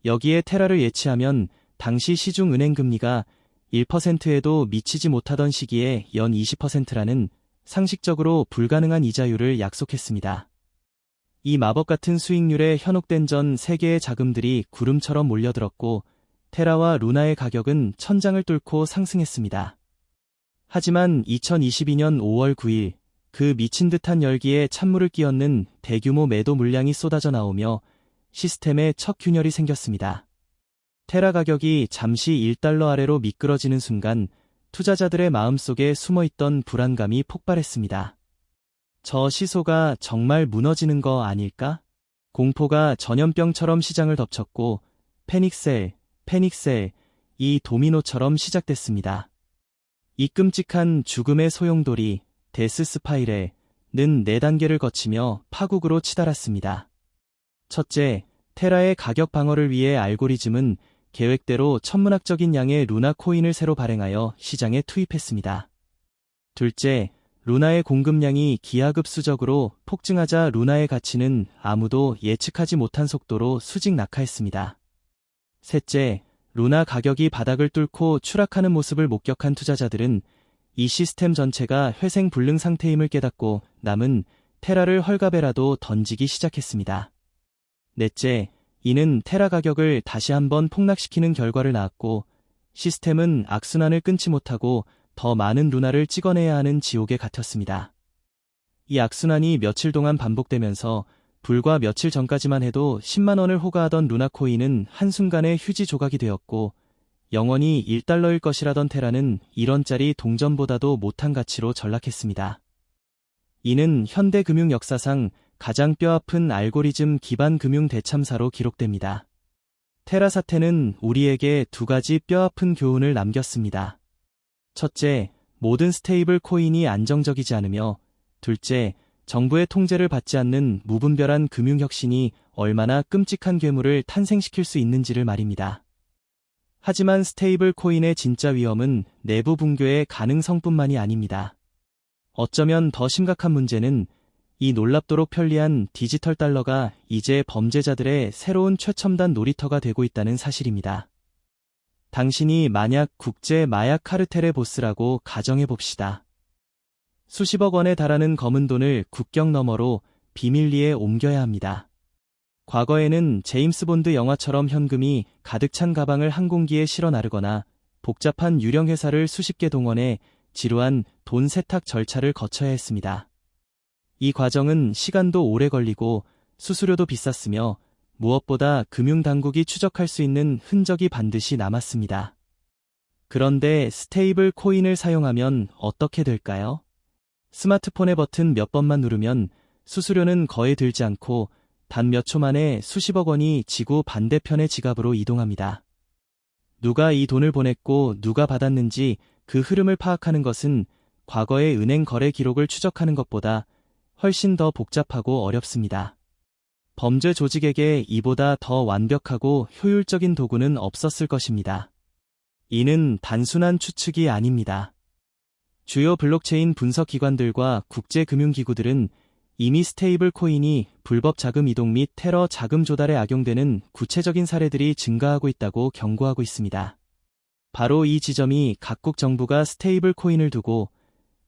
S1: 여기에 테라를 예치하면 당시 시중 은행 금리가 1%에도 미치지 못하던 시기에 연 20%라는 상식적으로 불가능한 이자율을 약속했습니다. 이 마법 같은 수익률에 현혹된 전 세계의 자금들이 구름처럼 몰려들었고 테라와 루나의 가격은 천장을 뚫고 상승했습니다. 하지만 2022년 5월 9일 그 미친 듯한 열기에 찬물을 끼얹는 대규모 매도 물량이 쏟아져 나오며 시스템에 첫 균열이 생겼습니다. 테라 가격이 잠시 1달러 아래로 미끄러지는 순간 투자자들의 마음속에 숨어있던 불안감이 폭발했습니다. 저 시소가 정말 무너지는 거 아닐까? 공포가 전염병처럼 시장을 덮쳤고 패닉셀, 이 도미노처럼 시작됐습니다. 이 끔찍한 죽음의 소용돌이, 데스 스파이레는 4단계를 거치며 파국으로 치달았습니다. 첫째, 테라의 가격 방어를 위해 알고리즘은 계획대로 천문학적인 양의 루나 코인을 새로 발행하여 시장에 투입했습니다. 둘째, 루나의 공급량이 기하급수적으로 폭증하자 루나의 가치는 아무도 예측하지 못한 속도로 수직 낙하했습니다. 셋째, 루나 가격이 바닥을 뚫고 추락하는 모습을 목격한 투자자들은 이 시스템 전체가 회생불능 상태임을 깨닫고 남은 테라를 헐값에라도 던지기 시작했습니다. 넷째, 이는 테라 가격을 다시 한번 폭락시키는 결과를 낳았고 시스템은 악순환을 끊지 못하고 더 많은 루나를 찍어내야 하는 지옥에 갇혔습니다. 이 악순환이 며칠 동안 반복되면서 불과 며칠 전까지만 해도 10만 원을 호가하던 루나 코인은 한순간에 휴지 조각이 되었고 영원히 1달러일 것이라던 테라는 1원짜리 동전보다도 못한 가치로 전락했습니다. 이는 현대 금융 역사상 가장 뼈아픈 알고리즘 기반 금융 대참사로 기록됩니다. 테라 사태는 우리에게 2가지 뼈아픈 교훈을 남겼습니다. 첫째, 모든 스테이블 코인이 안정적이지 않으며 둘째, 정부의 통제를 받지 않는 무분별한 금융혁신이 얼마나 끔찍한 괴물을 탄생시킬 수 있는지를 말입니다. 하지만 스테이블 코인의 진짜 위험은 내부 붕괴의 가능성뿐만이 아닙니다. 어쩌면 더 심각한 문제는 이 놀랍도록 편리한 디지털 달러가 이제 범죄자들의 새로운 최첨단 놀이터가 되고 있다는 사실입니다. 당신이 만약 국제 마약 카르텔의 보스라고 가정해봅시다. 수십억 원에 달하는 검은 돈을 국경 너머로 비밀리에 옮겨야 합니다. 과거에는 제임스 본드 영화처럼 현금이 가득 찬 가방을 항공기에 실어 나르거나 복잡한 유령 회사를 수십 개 동원해 지루한 돈 세탁 절차를 거쳐야 했습니다. 이 과정은 시간도 오래 걸리고 수수료도 비쌌으며 무엇보다 금융당국이 추적할 수 있는 흔적이 반드시 남았습니다. 그런데 스테이블 코인을 사용하면 어떻게 될까요? 스마트폰의 버튼 몇 번만 누르면 수수료는 거의 들지 않고 단 몇 초 만에 수십억 원이 지구 반대편의 지갑으로 이동합니다. 누가 이 돈을 보냈고 누가 받았는지 그 흐름을 파악하는 것은 과거의 은행 거래 기록을 추적하는 것보다 훨씬 더 복잡하고 어렵습니다. 범죄 조직에게 이보다 더 완벽하고 효율적인 도구는 없었을 것입니다. 이는 단순한 추측이 아닙니다. 주요 블록체인 분석 기관들과 국제금융기구들은 이미 스테이블 코인이 불법 자금 이동 및 테러 자금 조달에 악용되는 구체적인 사례들이 증가하고 있다고 경고하고 있습니다. 바로 이 지점이 각국 정부가 스테이블 코인을 두고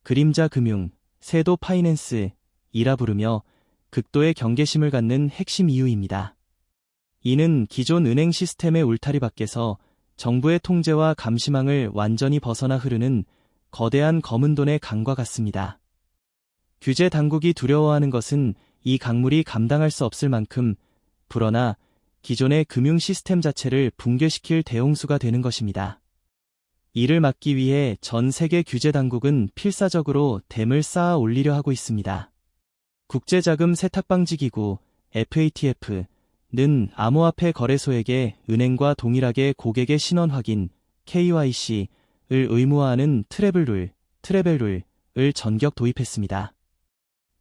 S1: 그림자 금융, 섀도우 파이낸스이라 부르며 극도의 경계심을 갖는 핵심 이유입니다. 이는 기존 은행 시스템의 울타리 밖에서 정부의 통제와 감시망을 완전히 벗어나 흐르는 거대한 검은 돈의 강과 같습니다. 규제 당국이 두려워하는 것은 이 강물이 감당할 수 없을 만큼 불어나 기존의 금융 시스템 자체를 붕괴시킬 대홍수가 되는 것입니다. 이를 막기 위해 전 세계 규제 당국은 필사적으로 댐을 쌓아 올리려 하고 있습니다. 국제자금 세탁방지기구 FATF는 암호화폐 거래소에게 은행과 동일하게 고객의 신원 확인 KYC를 의무화하는 트래벨룰을 전격 도입했습니다.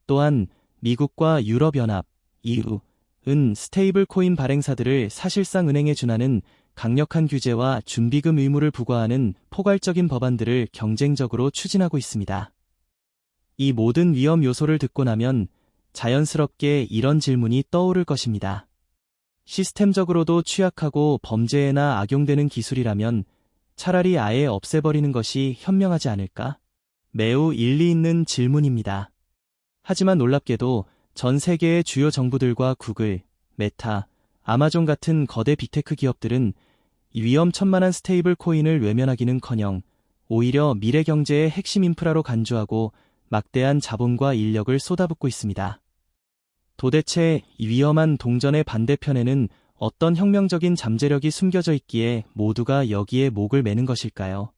S1: 또한 미국과 유럽연합 EU는 스테이블 코인 발행사들을 사실상 은행에 준하는 강력한 규제와 준비금 의무를 부과하는 포괄적인 법안들을 경쟁적으로 추진하고 있습니다. 이 모든 위험 요소를 듣고 나면 자연스럽게 이런 질문이 떠오를 것입니다. 시스템적으로도 취약하고 범죄에나 악용되는 기술이라면 차라리 아예 없애버리는 것이 현명하지 않을까? 매우 일리 있는 질문입니다. 하지만 놀랍게도 전 세계의 주요 정부들과 구글, 메타, 아마존 같은 거대 빅테크 기업들은 위험천만한 스테이블 코인을 외면하기는커녕 오히려 미래 경제의 핵심 인프라로 간주하고 막대한 자본과 인력을 쏟아붓고 있습니다. 도대체 이 위험한 동전의 반대편에는 어떤 혁명적인 잠재력이 숨겨져 있기에 모두가 여기에 목을 매는 것일까요?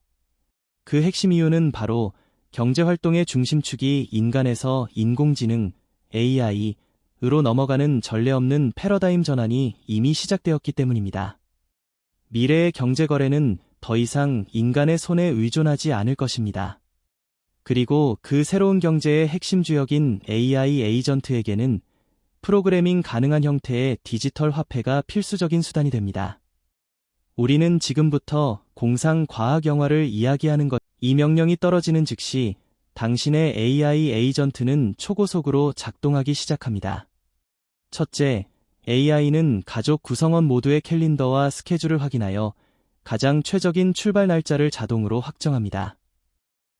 S1: 그 핵심 이유는 바로 경제활동의 중심축이 인간에서 인공지능, AI으로 넘어가는 전례 없는 패러다임 전환이 이미 시작되었기 때문입니다. 미래의 경제거래는 더 이상 인간의 손에 의존하지 않을 것입니다. 그리고 그 새로운 경제의 핵심 주역인 AI 에이전트에게는 프로그래밍 가능한 형태의 디지털 화폐가 필수적인 수단이 됩니다. 우리는 지금부터 공상과학 영화를 이야기하는 것, 이 명령이 떨어지는 즉시 당신의 AI 에이전트는 초고속으로 작동하기 시작합니다. 첫째, AI는 가족 구성원 모두의 캘린더와 스케줄을 확인하여 가장 최적인 출발 날짜를 자동으로 확정합니다.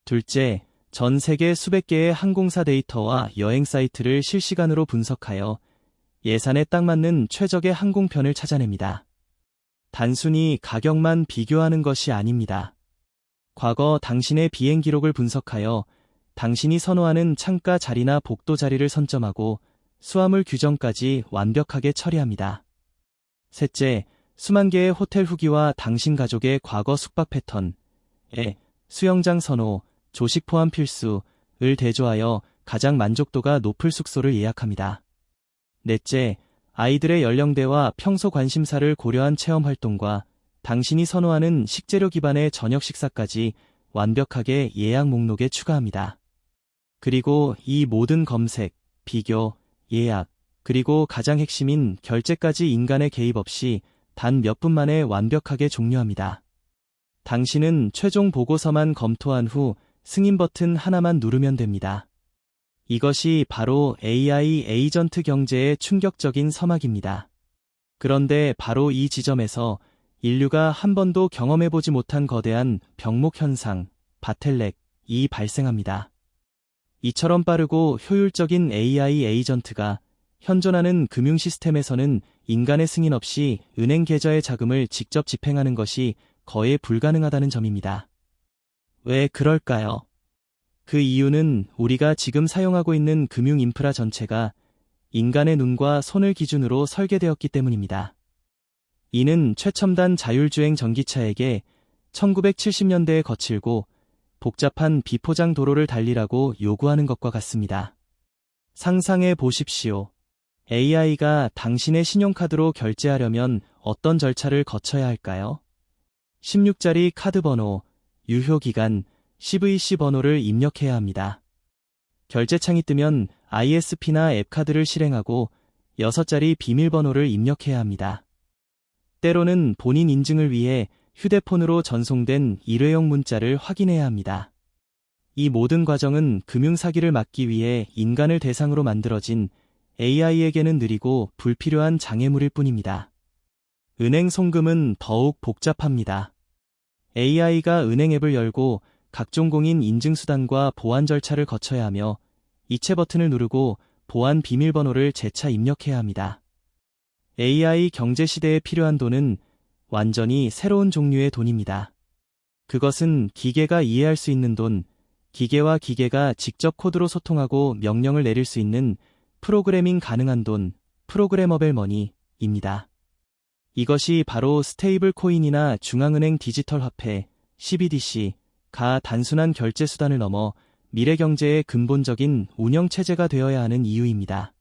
S1: 둘째, 전 세계 수백 개의 항공사 데이터와 여행 사이트를 실시간으로 분석하여 예산에 딱 맞는 최적의 항공편을 찾아냅니다. 단순히 가격만 비교하는 것이 아닙니다. 과거 당신의 비행 기록을 분석하여 당신이 선호하는 창가 자리나 복도 자리를 선점하고 수화물 규정까지 완벽하게 처리합니다. 셋째, 수만 개의 호텔 후기와 당신 가족의 과거 숙박 패턴, 수영장 선호, 조식 포함 필수를 대조하여 가장 만족도가 높을 숙소를 예약합니다. 넷째, 아이들의 연령대와 평소 관심사를 고려한 체험 활동과 당신이 선호하는 식재료 기반의 저녁 식사까지 완벽하게 예약 목록에 추가합니다. 그리고 이 모든 검색, 비교, 예약, 그리고 가장 핵심인 결제까지 인간의 개입 없이 단 몇 분 만에 완벽하게 종료합니다. 당신은 최종 보고서만 검토한 후 승인 버튼 하나만 누르면 됩니다. 이것이 바로 AI 에이전트 경제의 충격적인 서막입니다. 그런데 바로 이 지점에서 인류가 한 번도 경험해보지 못한 거대한 병목 현상, 바텔렉이 발생합니다. 이처럼 빠르고 효율적인 AI 에이전트가 현존하는 금융 시스템에서는 인간의 승인 없이 은행 계좌의 자금을 직접 집행하는 것이 거의 불가능하다는 점입니다. 왜 그럴까요? 그 이유는 우리가 지금 사용하고 있는 금융 인프라 전체가 인간의 눈과 손을 기준으로 설계되었기 때문입니다. 이는 최첨단 자율주행 전기차에게 1970년대에 거칠고 복잡한 비포장 도로를 달리라고 요구하는 것과 같습니다. 상상해 보십시오. AI가 당신의 신용카드로 결제하려면 어떤 절차를 거쳐야 할까요? 16자리 카드 번호, 유효기간, CVC 번호를 입력해야 합니다. 결제창이 뜨면 ISP나 앱카드를 실행하고 6자리 비밀번호를 입력해야 합니다. 때로는 본인 인증을 위해 휴대폰으로 전송된 일회용 문자를 확인해야 합니다. 이 모든 과정은 금융사기를 막기 위해 인간을 대상으로 만들어진 AI에게는 느리고 불필요한 장애물일 뿐입니다. 은행 송금은 더욱 복잡합니다. AI가 은행 앱을 열고 각종 공인 인증수단과 보안 절차를 거쳐야 하며 이체 버튼을 누르고 보안 비밀번호를 재차 입력해야 합니다. AI 경제 시대에 필요한 돈은 완전히 새로운 종류의 돈입니다. 그것은 기계가 이해할 수 있는 돈, 기계와 기계가 직접 코드로 소통하고 명령을 내릴 수 있는 프로그래밍 가능한 돈, 프로그래머벨 머니입니다. 이것이 바로 스테이블 코인이나 중앙은행 디지털 화폐, CBDC가 단순한 결제 수단을 넘어 미래 경제의 근본적인 운영 체제가 되어야 하는 이유입니다.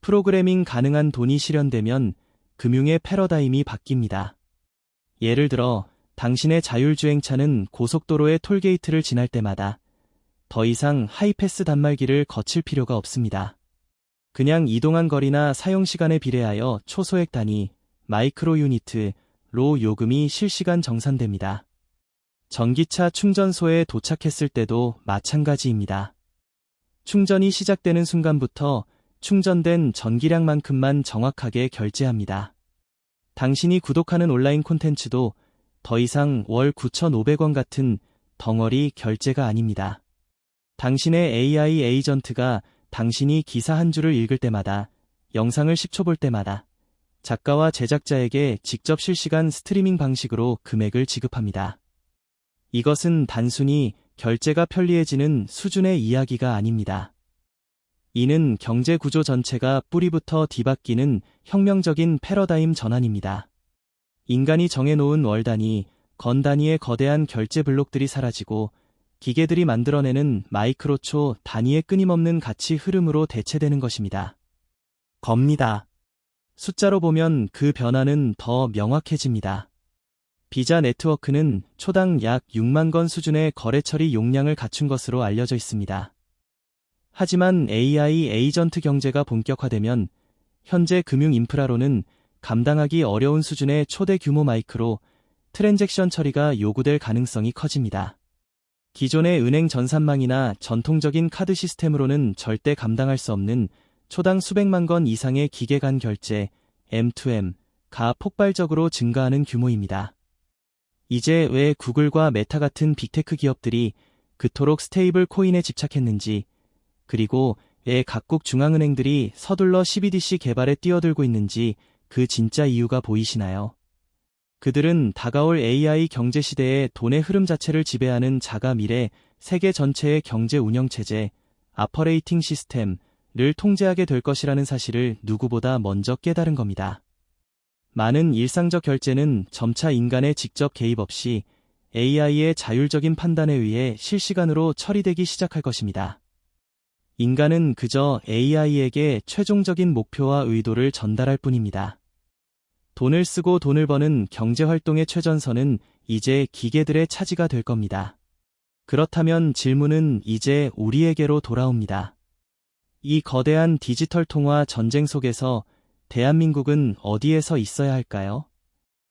S1: 프로그래밍 가능한 돈이 실현되면 금융의 패러다임이 바뀝니다. 예를 들어 당신의 자율주행차는 고속도로의 톨게이트를 지날 때마다 더 이상 하이패스 단말기를 거칠 필요가 없습니다. 그냥 이동한 거리나 사용시간에 비례하여 초소액 단위, 마이크로 유니트로 요금이 실시간 정산됩니다. 전기차 충전소에 도착했을 때도 마찬가지입니다. 충전이 시작되는 순간부터 충전된 전기량만큼만 정확하게 결제합니다. 당신이 구독하는 온라인 콘텐츠도 더 이상 월 9,500원 같은 덩어리 결제가 아닙니다. 당신의 AI 에이전트가 당신이 기사 한 줄을 읽을 때마다, 영상을 10초 볼 때마다 작가와 제작자에게 직접 실시간 스트리밍 방식으로 금액을 지급합니다. 이것은 단순히 결제가 편리해지는 수준의 이야기가 아닙니다. 이는 경제 구조 전체가 뿌리부터 뒤바뀌는 혁명적인 패러다임 전환입니다. 인간이 정해놓은 월 단위, 건 단위의 거대한 결제 블록들이 사라지고 기계들이 만들어내는 마이크로초 단위의 끊임없는 가치 흐름으로 대체되는 것입니다. 겁니다. 숫자로 보면 그 변화는 더 명확해집니다. 비자 네트워크는 초당 약 6만 건 수준의 거래 처리 용량을 갖춘 것으로 알려져 있습니다. 하지만 AI 에이전트 경제가 본격화되면 현재 금융 인프라로는 감당하기 어려운 수준의 초대 규모 마이크로 트랜잭션 처리가 요구될 가능성이 커집니다. 기존의 은행 전산망이나 전통적인 카드 시스템으로는 절대 감당할 수 없는 초당 수백만 건 이상의 기계 간 결제, M2M가 폭발적으로 증가하는 규모입니다. 이제 왜 구글과 메타 같은 빅테크 기업들이 그토록 스테이블 코인에 집착했는지, 그리고 왜 각국 중앙은행들이 서둘러 CBDC 개발에 뛰어들고 있는지 그 진짜 이유가 보이시나요? 그들은 다가올 AI 경제 시대의 돈의 흐름 자체를 지배하는 자가 미래 세계 전체의 경제 운영체제, 아퍼레이팅 시스템을 통제하게 될 것이라는 사실을 누구보다 먼저 깨달은 겁니다. 많은 일상적 결제는 점차 인간의 직접 개입 없이 AI의 자율적인 판단에 의해 실시간으로 처리되기 시작할 것입니다. 인간은 그저 AI에게 최종적인 목표와 의도를 전달할 뿐입니다. 돈을 쓰고 돈을 버는 경제활동의 최전선은 이제 기계들의 차지가 될 겁니다. 그렇다면 질문은 이제 우리에게로 돌아옵니다. 이 거대한 디지털 통화 전쟁 속에서 대한민국은 어디에서 있어야 할까요?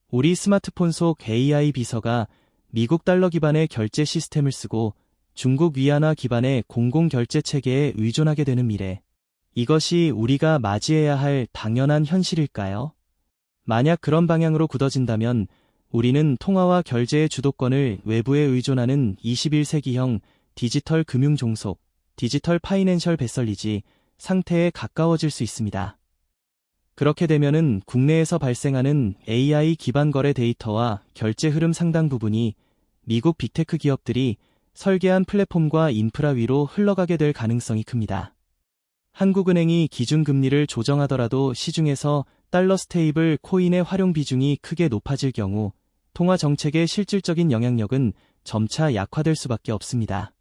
S1: 우리 스마트폰 속 AI 비서가 미국 달러 기반의 결제 시스템을 쓰고 중국 위안화 기반의 공공결제 체계에 의존하게 되는 미래. 이것이 우리가 맞이해야 할 당연한 현실일까요? 만약 그런 방향으로 굳어진다면 우리는 통화와 결제의 주도권을 외부에 의존하는 21세기형 디지털 금융 종속, 디지털 파이낸셜 베설리지 상태에 가까워질 수 있습니다. 그렇게 되면은 국내에서 발생하는 AI 기반 거래 데이터와 결제 흐름 상당 부분이 미국 빅테크 기업들이 설계한 플랫폼과 인프라 위로 흘러가게 될 가능성이 큽니다. 한국은행이 기준금리를 조정하더라도 시중에서 달러 스테이블 코인의 활용 비중이 크게 높아질 경우 통화 정책의 실질적인 영향력은 점차 약화될 수밖에 없습니다.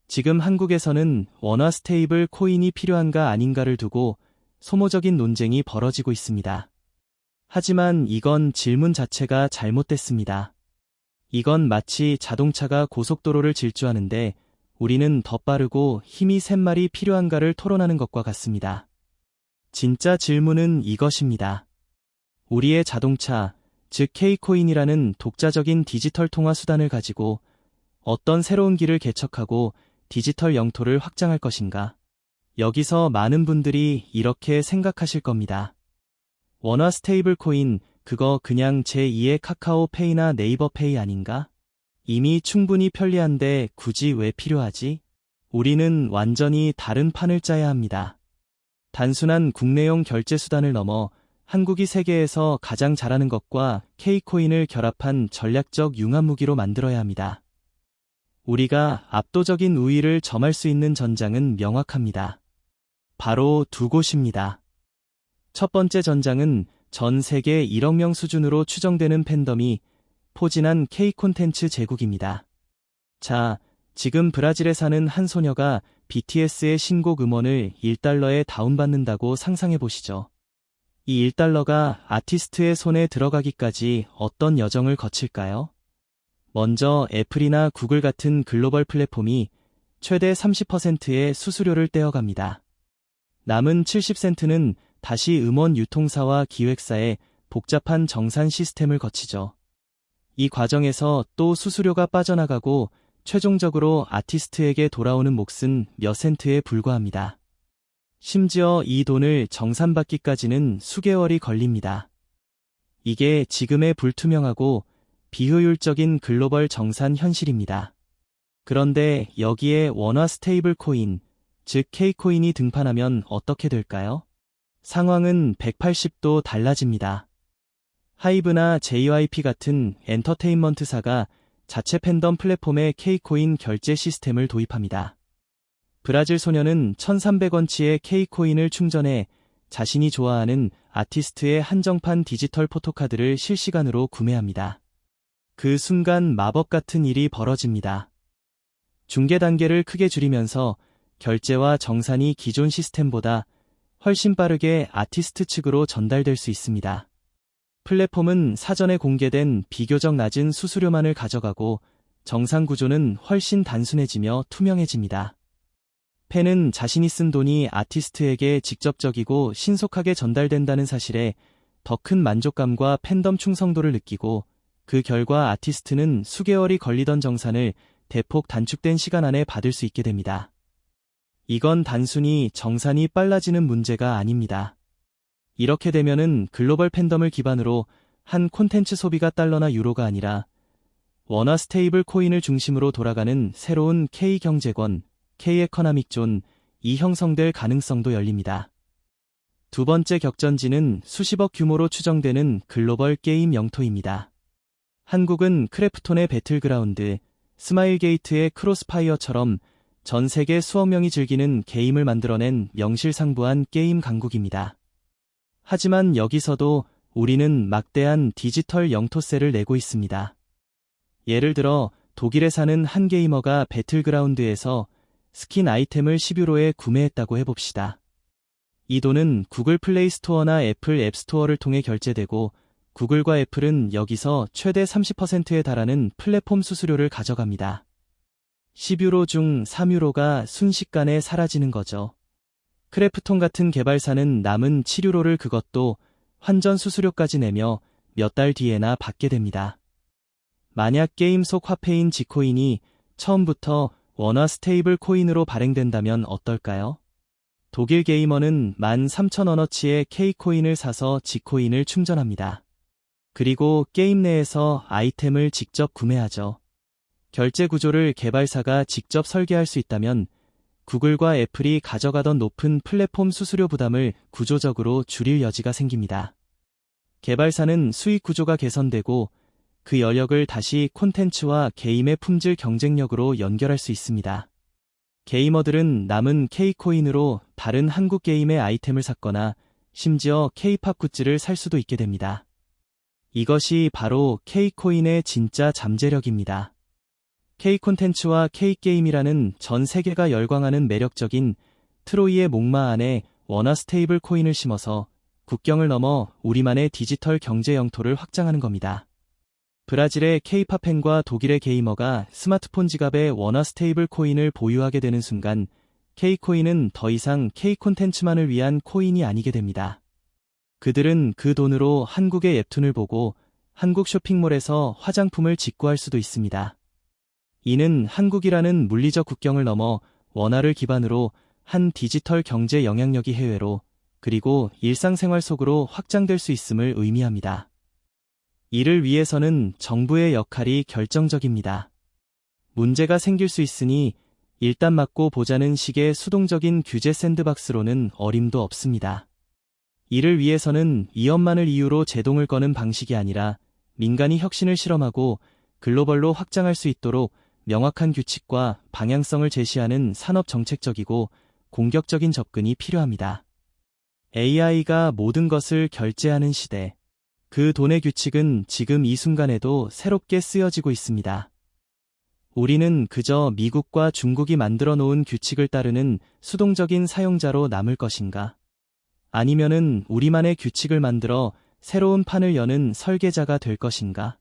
S1: 지금 한국에서는 원화 스테이블 코인이 필요한가 아닌가를 두고 소모적인 논쟁이 벌어지고 있습니다. 하지만 이건 질문 자체가 잘못됐습니다. 이건 마치 자동차가 고속도로를 질주하는데 우리는 더 빠르고 힘이 센 말이 필요한가를 토론하는 것과 같습니다. 진짜 질문은 이것입니다. 우리의 자동차, 즉 K코인이라는 독자적인 디지털 통화 수단을 가지고 어떤 새로운 길을 개척하고 디지털 영토를 확장할 것인가? 여기서 많은 분들이 이렇게 생각하실 겁니다. 원화 스테이블 코인, 그거 그냥 제2의 카카오페이나 네이버페이 아닌가? 이미 충분히 편리한데 굳이 왜 필요하지? 우리는 완전히 다른 판을 짜야 합니다. 단순한 국내용 결제 수단을 넘어 한국이 세계에서 가장 잘하는 것과 K코인을 결합한 전략적 융합무기로 만들어야 합니다. 우리가 압도적인 우위를 점할 수 있는 전장은 명확합니다. 바로 두 곳입니다. 첫 번째 전장은 전 세계 1억 명 수준으로 추정되는 팬덤이 포진한 K 콘텐츠 제국입니다. 자, 지금 브라질에 사는 한 소녀가 BTS의 신곡 음원을 1달러에 다운받는다고 상상해 보시죠. 이 1달러가 아티스트의 손에 들어가기까지 어떤 여정을 거칠까요? 먼저 애플이나 구글 같은 글로벌 플랫폼이 최대 30%의 수수료를 떼어갑니다. 남은 70센트는 다시 음원 유통사와 기획사의 복잡한 정산 시스템을 거치죠. 이 과정에서 또 수수료가 빠져나가고 최종적으로 아티스트에게 돌아오는 몫은 몇 센트에 불과합니다. 심지어 이 돈을 정산받기까지는 수개월이 걸립니다. 이게 지금의 불투명하고 비효율적인 글로벌 정산 현실입니다. 그런데 여기에 원화 스테이블 코인, 즉 K코인이 등판하면 어떻게 될까요? 상황은 180도 달라집니다. 하이브나 JYP 같은 엔터테인먼트사가 자체 팬덤 플랫폼에 K코인 결제 시스템을 도입합니다. 브라질 소녀는 1,300원치의 K코인을 충전해 자신이 좋아하는 아티스트의 한정판 디지털 포토카드를 실시간으로 구매합니다. 그 순간 마법 같은 일이 벌어집니다. 중개 단계를 크게 줄이면서 결제와 정산이 기존 시스템보다 훨씬 빠르게 아티스트 측으로 전달될 수 있습니다. 플랫폼은 사전에 공개된 비교적 낮은 수수료만을 가져가고 정산 구조는 훨씬 단순해지며 투명해집니다. 팬은 자신이 쓴 돈이 아티스트에게 직접적이고 신속하게 전달된다는 사실에 더 큰 만족감과 팬덤 충성도를 느끼고 그 결과 아티스트는 수개월이 걸리던 정산을 대폭 단축된 시간 안에 받을 수 있게 됩니다. 이건 단순히 정산이 빨라지는 문제가 아닙니다. 이렇게 되면은 글로벌 팬덤을 기반으로 한 콘텐츠 소비가 달러나 유로가 아니라 원화 스테이블 코인을 중심으로 돌아가는 새로운 K경제권, K에커나믹 존이 형성될 가능성도 열립니다. 두 번째 격전지는 수십억 규모로 추정되는 글로벌 게임 영토입니다. 한국은 크래프톤의 배틀그라운드, 스마일게이트의 크로스파이어처럼 전 세계 수억 명이 즐기는 게임을 만들어낸 명실상부한 게임 강국입니다. 하지만 여기서도 우리는 막대한 디지털 영토세를 내고 있습니다. 예를 들어 독일에 사는 한 게이머가 배틀그라운드에서 스킨 아이템을 10유로에 구매했다고 해봅시다. 이 돈은 구글 플레이 스토어나 애플 앱스토어를 통해 결제되고 구글과 애플은 여기서 최대 30%에 달하는 플랫폼 수수료를 가져갑니다. 10유로 중 3유로가 순식간에 사라지는 거죠. 크래프톤 같은 개발사는 남은 7유로를 그것도 환전 수수료까지 내며 몇 달 뒤에나 받게 됩니다. 만약 게임 속 화폐인 지코인이 처음부터 원화 스테이블 코인으로 발행된다면 어떨까요? 독일 게이머는 13,000원어치의 K코인을 사서 지코인을 충전합니다. 그리고 게임 내에서 아이템을 직접 구매하죠. 결제 구조를 개발사가 직접 설계할 수 있다면 구글과 애플이 가져가던 높은 플랫폼 수수료 부담을 구조적으로 줄일 여지가 생깁니다. 개발사는 수익 구조가 개선되고 그 여력을 다시 콘텐츠와 게임의 품질 경쟁력으로 연결할 수 있습니다. 게이머들은 남은 K코인으로 다른 한국 게임의 아이템을 샀거나 심지어 K-팝 굿즈를 살 수도 있게 됩니다. 이것이 바로 K코인의 진짜 잠재력입니다. K콘텐츠와 K게임이라는 전 세계가 열광하는 매력적인 트로이의 목마 안에 원화 스테이블 코인을 심어서 국경을 넘어 우리만의 디지털 경제 영토를 확장하는 겁니다. 브라질의 K-팝 팬과 독일의 게이머가 스마트폰 지갑에 원화 스테이블 코인을 보유하게 되는 순간 K코인은 더 이상 K콘텐츠만을 위한 코인이 아니게 됩니다. 그들은 그 돈으로 한국의 웹툰을 보고 한국 쇼핑몰에서 화장품을 직구할 수도 있습니다. 이는 한국이라는 물리적 국경을 넘어 원화를 기반으로 한 디지털 경제 영향력이 해외로 그리고 일상생활 속으로 확장될 수 있음을 의미합니다. 이를 위해서는 정부의 역할이 결정적입니다. 문제가 생길 수 있으니 일단 막고 보자는 식의 수동적인 규제 샌드박스로는 어림도 없습니다. 이를 위해서는 위험만을 이유로 제동을 거는 방식이 아니라 민간이 혁신을 실험하고 글로벌로 확장할 수 있도록 명확한 규칙과 방향성을 제시하는 산업 정책적이고 공격적인 접근이 필요합니다. AI가 모든 것을 결제하는 시대. 그 돈의 규칙은 지금 이 순간에도 새롭게 쓰여지고 있습니다. 우리는 그저 미국과 중국이 만들어 놓은 규칙을 따르는 수동적인 사용자로 남을 것인가? 아니면은 우리만의 규칙을 만들어 새로운 판을 여는 설계자가 될 것인가?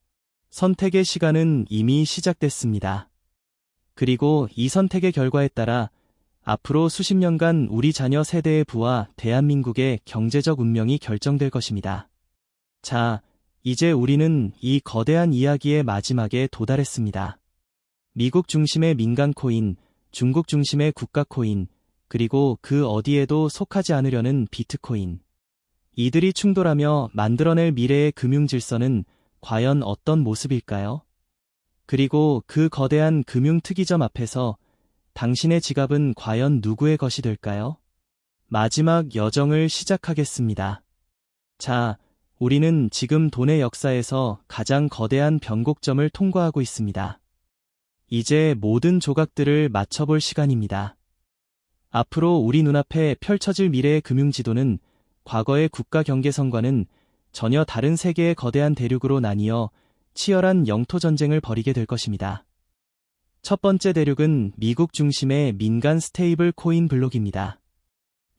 S1: 선택의 시간은 이미 시작됐습니다. 그리고 이 선택의 결과에 따라 앞으로 수십 년간 우리 자녀 세대의 부와 대한민국의 경제적 운명이 결정될 것입니다. 자, 이제 우리는 이 거대한 이야기의 마지막에 도달했습니다. 미국 중심의 민간 코인, 중국 중심의 국가 코인, 그리고 그 어디에도 속하지 않으려는 비트코인. 이들이 충돌하며 만들어낼 미래의 금융 질서는 과연 어떤 모습일까요? 그리고 그 거대한 금융 특이점 앞에서 당신의 지갑은 과연 누구의 것이 될까요? 마지막 여정을 시작하겠습니다. 자, 우리는 지금 돈의 역사에서 가장 거대한 변곡점을 통과하고 있습니다. 이제 모든 조각들을 맞춰볼 시간입니다. 앞으로 우리 눈앞에 펼쳐질 미래의 금융지도는 과거의 국가 경계선과는 전혀 다른 세계의 거대한 대륙으로 나뉘어 치열한 영토 전쟁을 벌이게 될 것입니다. 첫 번째 대륙은 미국 중심의 민간 스테이블 코인 블록입니다.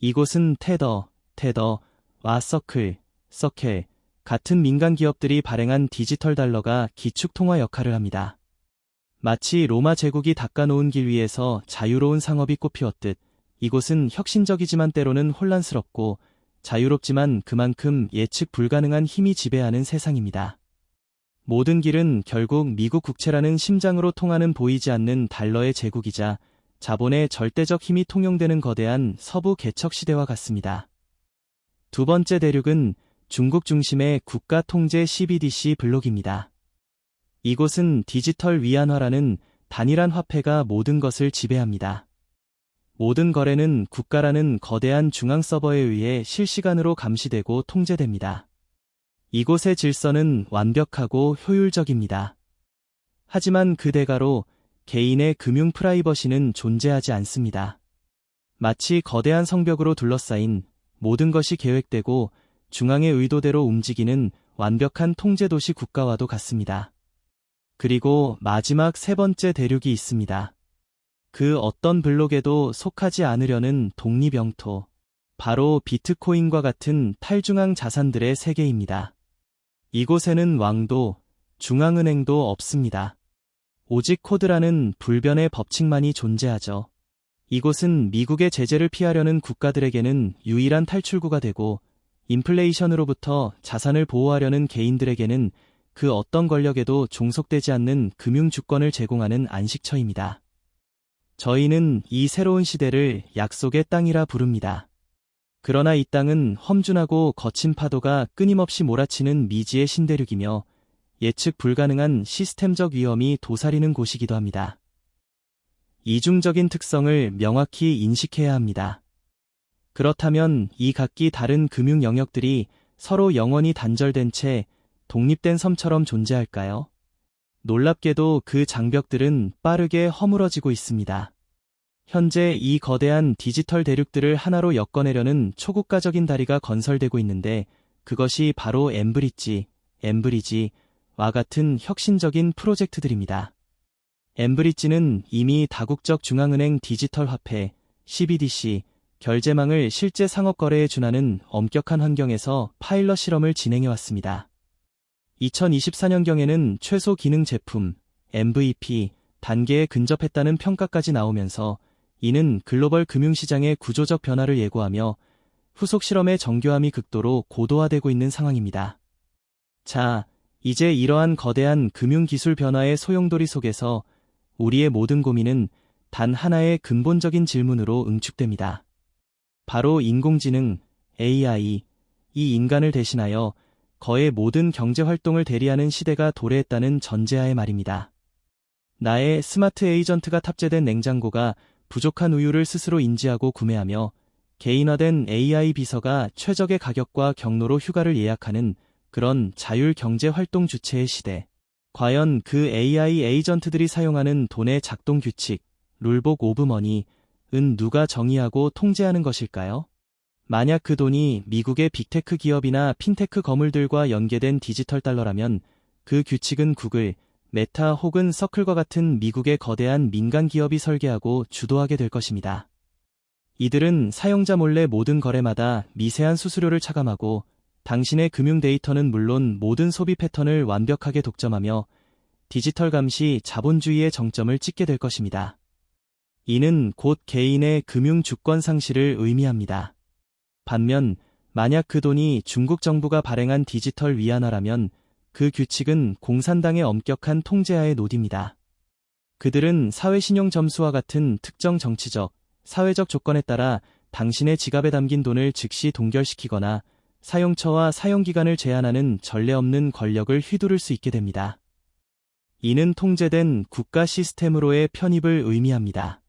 S1: 이곳은 테더와 서클 같은 민간 기업들이 발행한 디지털 달러가 기축 통화 역할을 합니다. 마치 로마 제국이 닦아놓은 길 위에서 자유로운 상업이 꽃피웠듯 이곳은 혁신적이지만 때로는 혼란스럽고 자유롭지만 그만큼 예측 불가능한 힘이 지배하는 세상입니다. 모든 길은 결국 미국 국채라는 심장으로 통하는 보이지 않는 달러의 제국이자 자본의 절대적 힘이 통용되는 거대한 서부 개척 시대와 같습니다. 두 번째 대륙은 중국 중심의 국가 통제 CBDC 블록입니다. 이곳은 디지털 위안화라는 단일한 화폐가 모든 것을 지배합니다. 모든 거래는 국가라는 거대한 중앙 서버에 의해 실시간으로 감시되고 통제됩니다. 이곳의 질서는 완벽하고 효율적입니다. 하지만 그 대가로 개인의 금융 프라이버시는 존재하지 않습니다. 마치 거대한 성벽으로 둘러싸인 모든 것이 계획되고 중앙의 의도대로 움직이는 완벽한 통제도시 국가와도 같습니다. 그리고 마지막 세 번째 대륙이 있습니다. 그 어떤 블록에도 속하지 않으려는 독립영토, 바로 비트코인과 같은 탈중앙 자산들의 세계입니다. 이곳에는 왕도, 중앙은행도 없습니다. 오직 코드라는 불변의 법칙만이 존재하죠. 이곳은 미국의 제재를 피하려는 국가들에게는 유일한 탈출구가 되고 인플레이션으로부터 자산을 보호하려는 개인들에게는 그 어떤 권력에도 종속되지 않는 금융 주권을 제공하는 안식처입니다. 저희는 이 새로운 시대를 약속의 땅이라 부릅니다. 그러나 이 땅은 험준하고 거친 파도가 끊임없이 몰아치는 미지의 신대륙이며 예측 불가능한 시스템적 위험이 도사리는 곳이기도 합니다. 이중적인 특성을 명확히 인식해야 합니다. 그렇다면 이 각기 다른 금융 영역들이 서로 영원히 단절된 채 독립된 섬처럼 존재할까요? 놀랍게도 그 장벽들은 빠르게 허물어지고 있습니다. 현재 이 거대한 디지털 대륙들을 하나로 엮어내려는 초국가적인 다리가 건설되고 있는데 그것이 바로 엠브리지와 같은 혁신적인 프로젝트들입니다. 엠브리지는 이미 다국적 중앙은행 디지털 화폐, CBDC, 결제망을 실제 상업거래에 준하는 엄격한 환경에서 파일럿 실험을 진행해왔습니다. 2024년경에는 최소 기능 제품, MVP, 단계에 근접했다는 평가까지 나오면서 이는 글로벌 금융시장의 구조적 변화를 예고하며 후속 실험의 정교함이 극도로 고도화되고 있는 상황입니다. 자, 이제 이러한 거대한 금융기술 변화의 소용돌이 속에서 우리의 모든 고민은 단 하나의 근본적인 질문으로 응축됩니다. 바로 인공지능, AI, 이 인간을 대신하여 거의 모든 경제활동을 대리하는 시대가 도래했다는 전제하에 말입니다. 나의 스마트 에이전트가 탑재된 냉장고가 부족한 우유를 스스로 인지하고 구매하며 개인화된 AI 비서가 최적의 가격과 경로로 휴가를 예약하는 그런 자율 경제 활동 주체의 시대. 과연 그 AI 에이전트들이 사용하는 돈의 작동 규칙, 룰북 오브 머니은 누가 정의하고 통제하는 것일까요? 만약 그 돈이 미국의 빅테크 기업이나 핀테크 거물들과 연계된 디지털 달러라면 그 규칙은 구글, 메타 혹은 서클과 같은 미국의 거대한 민간 기업이 설계하고 주도하게 될 것입니다. 이들은 사용자 몰래 모든 거래마다 미세한 수수료를 차감하고 당신의 금융 데이터는 물론 모든 소비 패턴을 완벽하게 독점하며 디지털 감시 자본주의의 정점을 찍게 될 것입니다. 이는 곧 개인의 금융 주권 상실을 의미합니다. 반면 만약 그 돈이 중국 정부가 발행한 디지털 위안화라면 그 규칙은 공산당의 엄격한 통제하에 놓입니다. 그들은 사회신용 점수와 같은 특정 정치적, 사회적 조건에 따라 당신의 지갑에 담긴 돈을 즉시 동결시키거나 사용처와 사용기간을 제한하는 전례 없는 권력을 휘두를 수 있게 됩니다. 이는 통제된 국가 시스템으로의 편입을 의미합니다.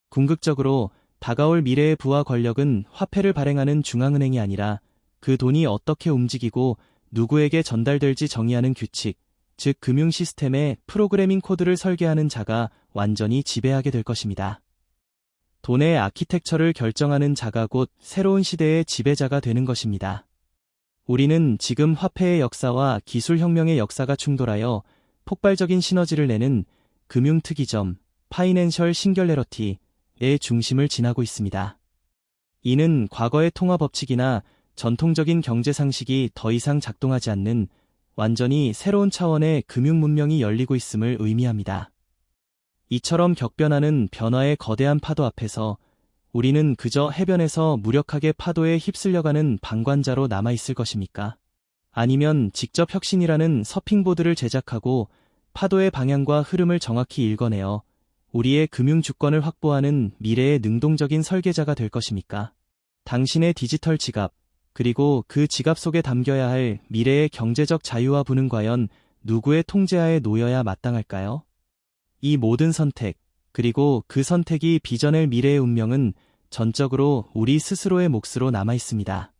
S1: 궁극적으로 다가올 미래의 부와 권력은 화폐를 발행하는 중앙은행이 아니라 그 돈이 어떻게 움직이고 누구에게 전달될지 정의하는 규칙, 즉 금융 시스템의 프로그래밍 코드를 설계하는 자가 완전히 지배하게 될 것입니다. 돈의 아키텍처를 결정하는 자가 곧 새로운 시대의 지배자가 되는 것입니다. 우리는 지금 화폐의 역사와 기술혁명의 역사가 충돌하여 폭발적인 시너지를 내는 금융특이점, 파이낸셜 싱귤레러티의 중심을 지나고 있습니다. 이는 과거의 통화 법칙이나 전통적인 경제 상식이 더 이상 작동하지 않는 완전히 새로운 차원의 금융 문명이 열리고 있음을 의미합니다. 이처럼 격변하는 변화의 거대한 파도 앞에서 우리는 그저 해변에서 무력하게 파도에 휩쓸려가는 방관자로 남아있을 것입니까? 아니면 직접 혁신이라는 서핑보드를 제작하고 파도의 방향과 흐름을 정확히 읽어내어 우리의 금융 주권을 확보하는 미래의 능동적인 설계자가 될 것입니까? 당신의 디지털 지갑, 그리고 그 지갑 속에 담겨야 할 미래의 경제적 자유와 부는 과연 누구의 통제하에 놓여야 마땅할까요? 이 모든 선택, 그리고 그 선택이 빚어낼 미래의 운명은 전적으로 우리 스스로의 몫으로 남아 있습니다.